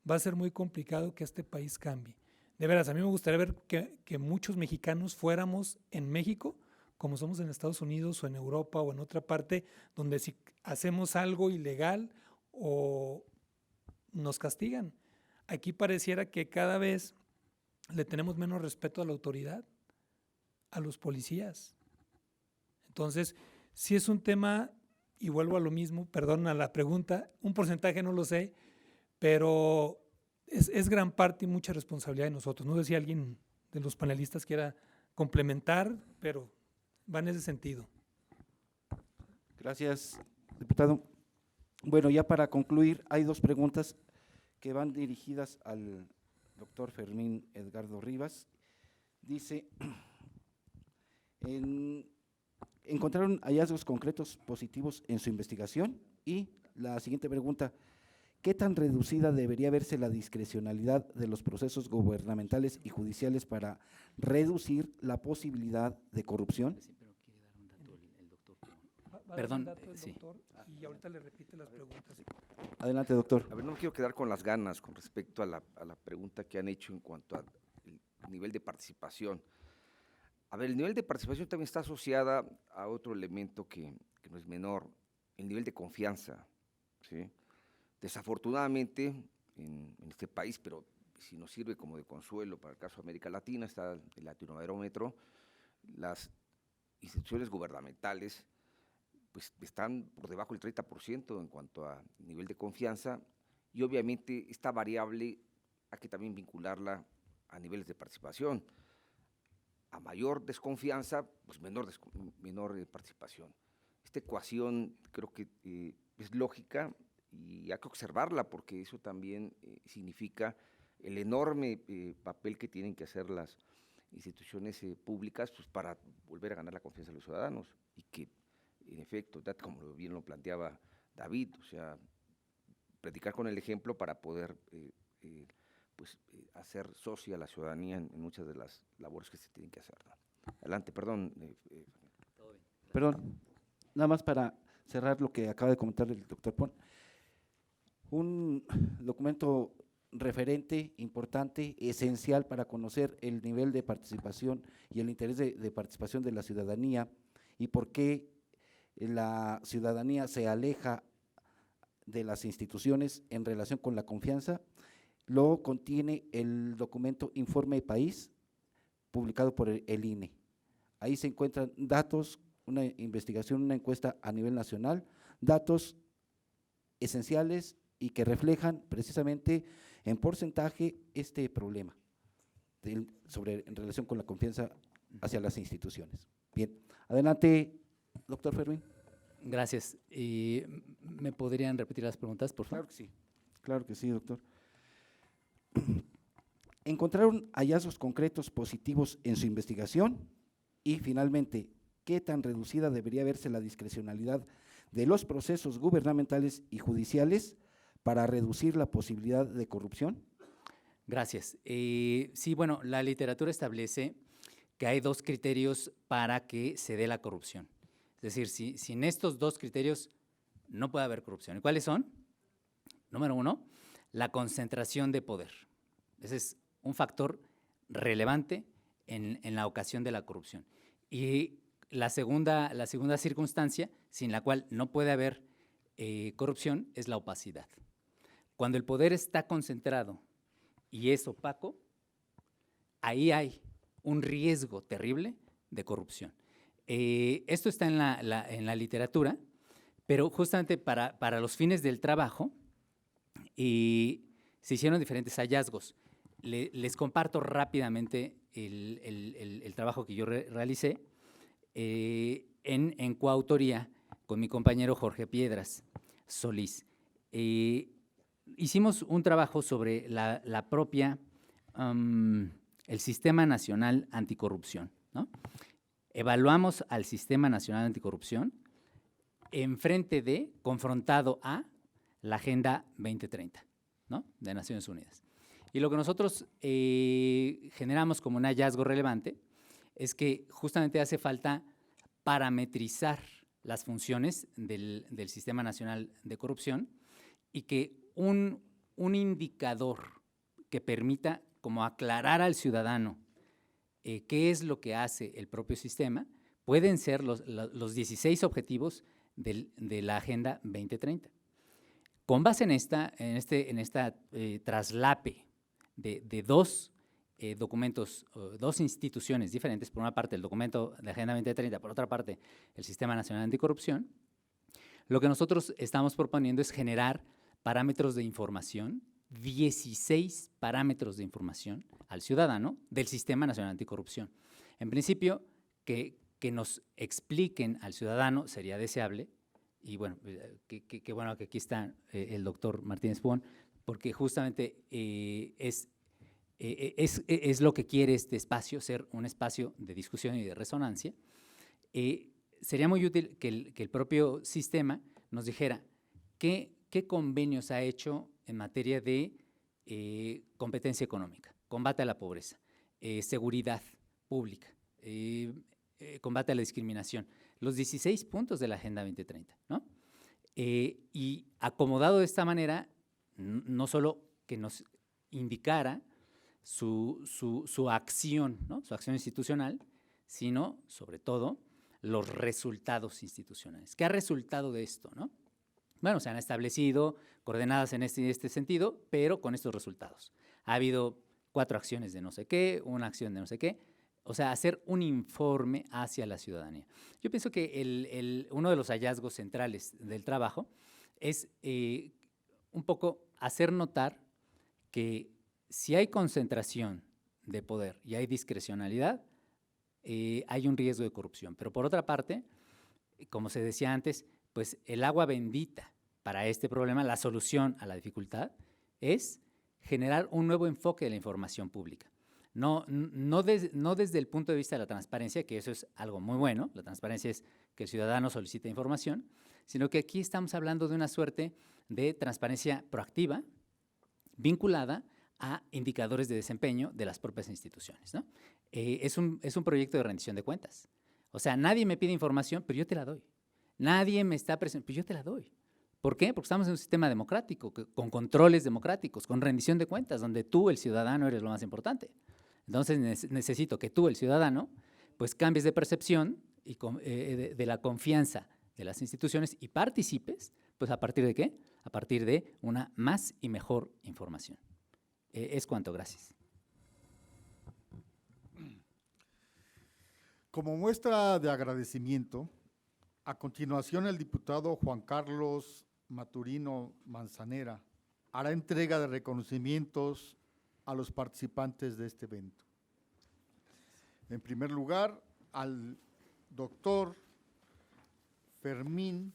va a ser muy complicado que este país cambie. De veras, a mí me gustaría ver que muchos mexicanos fuéramos en México como somos en Estados Unidos o en Europa o en otra parte, donde si hacemos algo ilegal o nos castigan. Aquí pareciera que cada vez le tenemos menos respeto a la autoridad, a los policías. Entonces, si es un tema, y vuelvo a lo mismo, perdón a la pregunta, un porcentaje no lo sé, pero es gran parte y mucha responsabilidad de nosotros. No sé si alguien de los panelistas quiera complementar, pero va en ese sentido. Gracias, diputado. Bueno, ya para concluir, hay dos preguntas que van dirigidas al doctor Fermín Edgardo Rivas. Dice, ¿encontraron hallazgos concretos positivos en su investigación? Y la siguiente pregunta, ¿qué tan reducida debería verse la discrecionalidad de los procesos gubernamentales y judiciales para reducir la posibilidad de corrupción? Perdón, Sí. Y ahorita le repite las preguntas. Adelante, doctor. A ver, no me quiero quedar con las ganas con respecto a la pregunta que han hecho en cuanto al nivel de participación. A ver, el nivel de participación también está asociada a otro elemento que no es menor, el nivel de confianza, ¿sí? Desafortunadamente, en este país, pero si nos sirve como de consuelo para el caso de América Latina, está el Latinobarómetro, las instituciones gubernamentales pues están por debajo del 30% en cuanto a nivel de confianza y obviamente esta variable hay que también vincularla a niveles de participación. A mayor desconfianza, pues menor participación. Esta ecuación creo que es lógica y hay que observarla porque eso también significa el enorme papel que tienen que hacer las instituciones públicas pues, para volver a ganar la confianza de los ciudadanos y que en efecto, como bien lo planteaba David, o sea, predicar con el ejemplo para poder hacer socia a la ciudadanía en muchas de las labores que se tienen que hacer, ¿no? Adelante, perdón. Perdón, nada más para cerrar lo que acaba de comentar el doctor Pon. Un documento referente, importante, esencial para conocer el nivel de participación y el interés de participación de la ciudadanía y por qué la ciudadanía se aleja de las instituciones en relación con la confianza, lo contiene el documento Informe País, publicado por el INE. Ahí se encuentran datos, una investigación, una encuesta a nivel nacional, datos esenciales y que reflejan precisamente en porcentaje este problema en relación con la confianza hacia las instituciones. Bien, adelante, doctor Fermín. Gracias. ¿Y me podrían repetir las preguntas, por favor? Claro que sí, doctor. ¿Encontraron hallazgos concretos positivos en su investigación? Y finalmente, ¿qué tan reducida debería verse la discrecionalidad de los procesos gubernamentales y judiciales para reducir la posibilidad de corrupción? Gracias. Sí, bueno, la literatura establece que hay 2 criterios para que se dé la corrupción. Es decir, sin estos 2 criterios no puede haber corrupción. ¿Y cuáles son? Número 1, la concentración de poder. Ese es un factor relevante en la ocasión de la corrupción. Y la segunda circunstancia sin la cual no puede haber corrupción es la opacidad. Cuando el poder está concentrado y es opaco, ahí hay un riesgo terrible de corrupción. Esto está en la literatura, pero justamente para los fines del trabajo se hicieron diferentes hallazgos. Les comparto rápidamente el trabajo que yo realicé en coautoría con mi compañero Jorge Piedras Solís. Hicimos un trabajo sobre el Sistema Nacional Anticorrupción, ¿no? Evaluamos al Sistema Nacional Anticorrupción confrontado a la Agenda 2030, ¿no?, de Naciones Unidas. Y lo que nosotros generamos como un hallazgo relevante es que justamente hace falta parametrizar las funciones del Sistema Nacional de Corrupción y que un indicador que permita como aclarar al ciudadano qué es lo que hace el propio sistema pueden ser los 16 objetivos de la Agenda 2030. Con base en esta traslape de 2 documentos, 2 instituciones diferentes, por una parte el documento de Agenda 2030, por otra parte el Sistema Nacional Anticorrupción, lo que nosotros estamos proponiendo es generar parámetros de información, 16 parámetros de información al ciudadano del Sistema Nacional Anticorrupción. En principio, que nos expliquen al ciudadano sería deseable, y bueno, qué bueno que aquí está el doctor Martínez Puón, porque justamente es lo que quiere este espacio, ser un espacio de discusión y de resonancia. Sería muy útil que el propio sistema nos dijera qué convenios ha hecho en materia de competencia económica, combate a la pobreza, seguridad pública, combate a la discriminación, los 16 puntos de la Agenda 2030, ¿no? Y acomodado de esta manera, no solo que nos indicara su acción, ¿no?, su acción institucional, sino, sobre todo, los resultados institucionales. ¿Qué ha resultado de esto, no? Bueno, se han establecido coordenadas en este sentido, pero con estos resultados. Ha habido 4 acciones de no sé qué, una acción de no sé qué, o sea, hacer un informe hacia la ciudadanía. Yo pienso que uno de los hallazgos centrales del trabajo es un poco hacer notar que si hay concentración de poder y hay discrecionalidad, hay un riesgo de corrupción. Pero por otra parte, como se decía antes, pues el agua bendita para este problema, la solución a la dificultad, es generar un nuevo enfoque de la información pública. No desde el punto de vista de la transparencia, que eso es algo muy bueno, la transparencia es que el ciudadano solicite información, sino que aquí estamos hablando de una suerte de transparencia proactiva, vinculada a indicadores de desempeño de las propias instituciones, ¿no? Es un proyecto de rendición de cuentas. O sea, nadie me pide información, pero yo te la doy. Nadie me está presentando, pero yo te la doy. ¿Por qué? Porque estamos en un sistema democrático, con controles democráticos, con rendición de cuentas, donde tú, el ciudadano, eres lo más importante. Entonces necesito que tú, el ciudadano, pues cambies de percepción y de la confianza de las instituciones y participes, pues ¿a partir de qué? A partir de una más y mejor información. Es cuanto, gracias. Como muestra de agradecimiento, a continuación el diputado Juan Carlos Maturino Manzanera hará entrega de reconocimientos a los participantes de este evento. En primer lugar, al doctor Fermín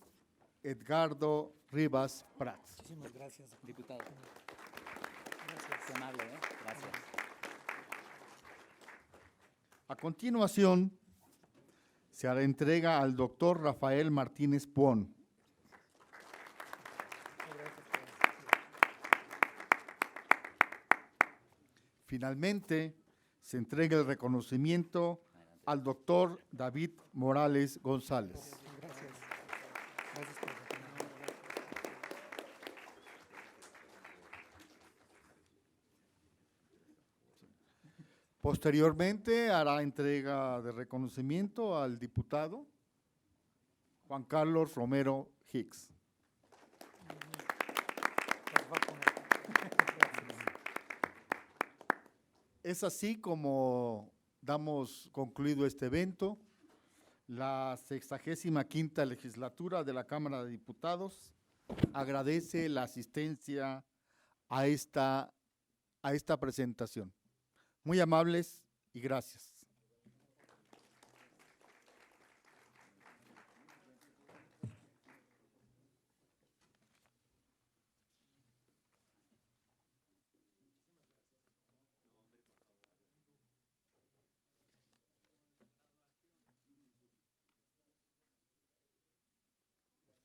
Edgardo Rivas Prats. Muchísimas gracias, Diputado. Gracias. Qué amable, ¿eh? Gracias. A continuación, se hará entrega al doctor Rafael Martínez Puón. Finalmente, se entrega el reconocimiento al doctor David Morales González. Gracias. Gracias por Posteriormente, hará entrega de reconocimiento al diputado Juan Carlos Romero Hicks. Es así como damos concluido este evento. La 65ª legislatura de la Cámara de Diputados agradece la asistencia a esta presentación. Muy amables y gracias.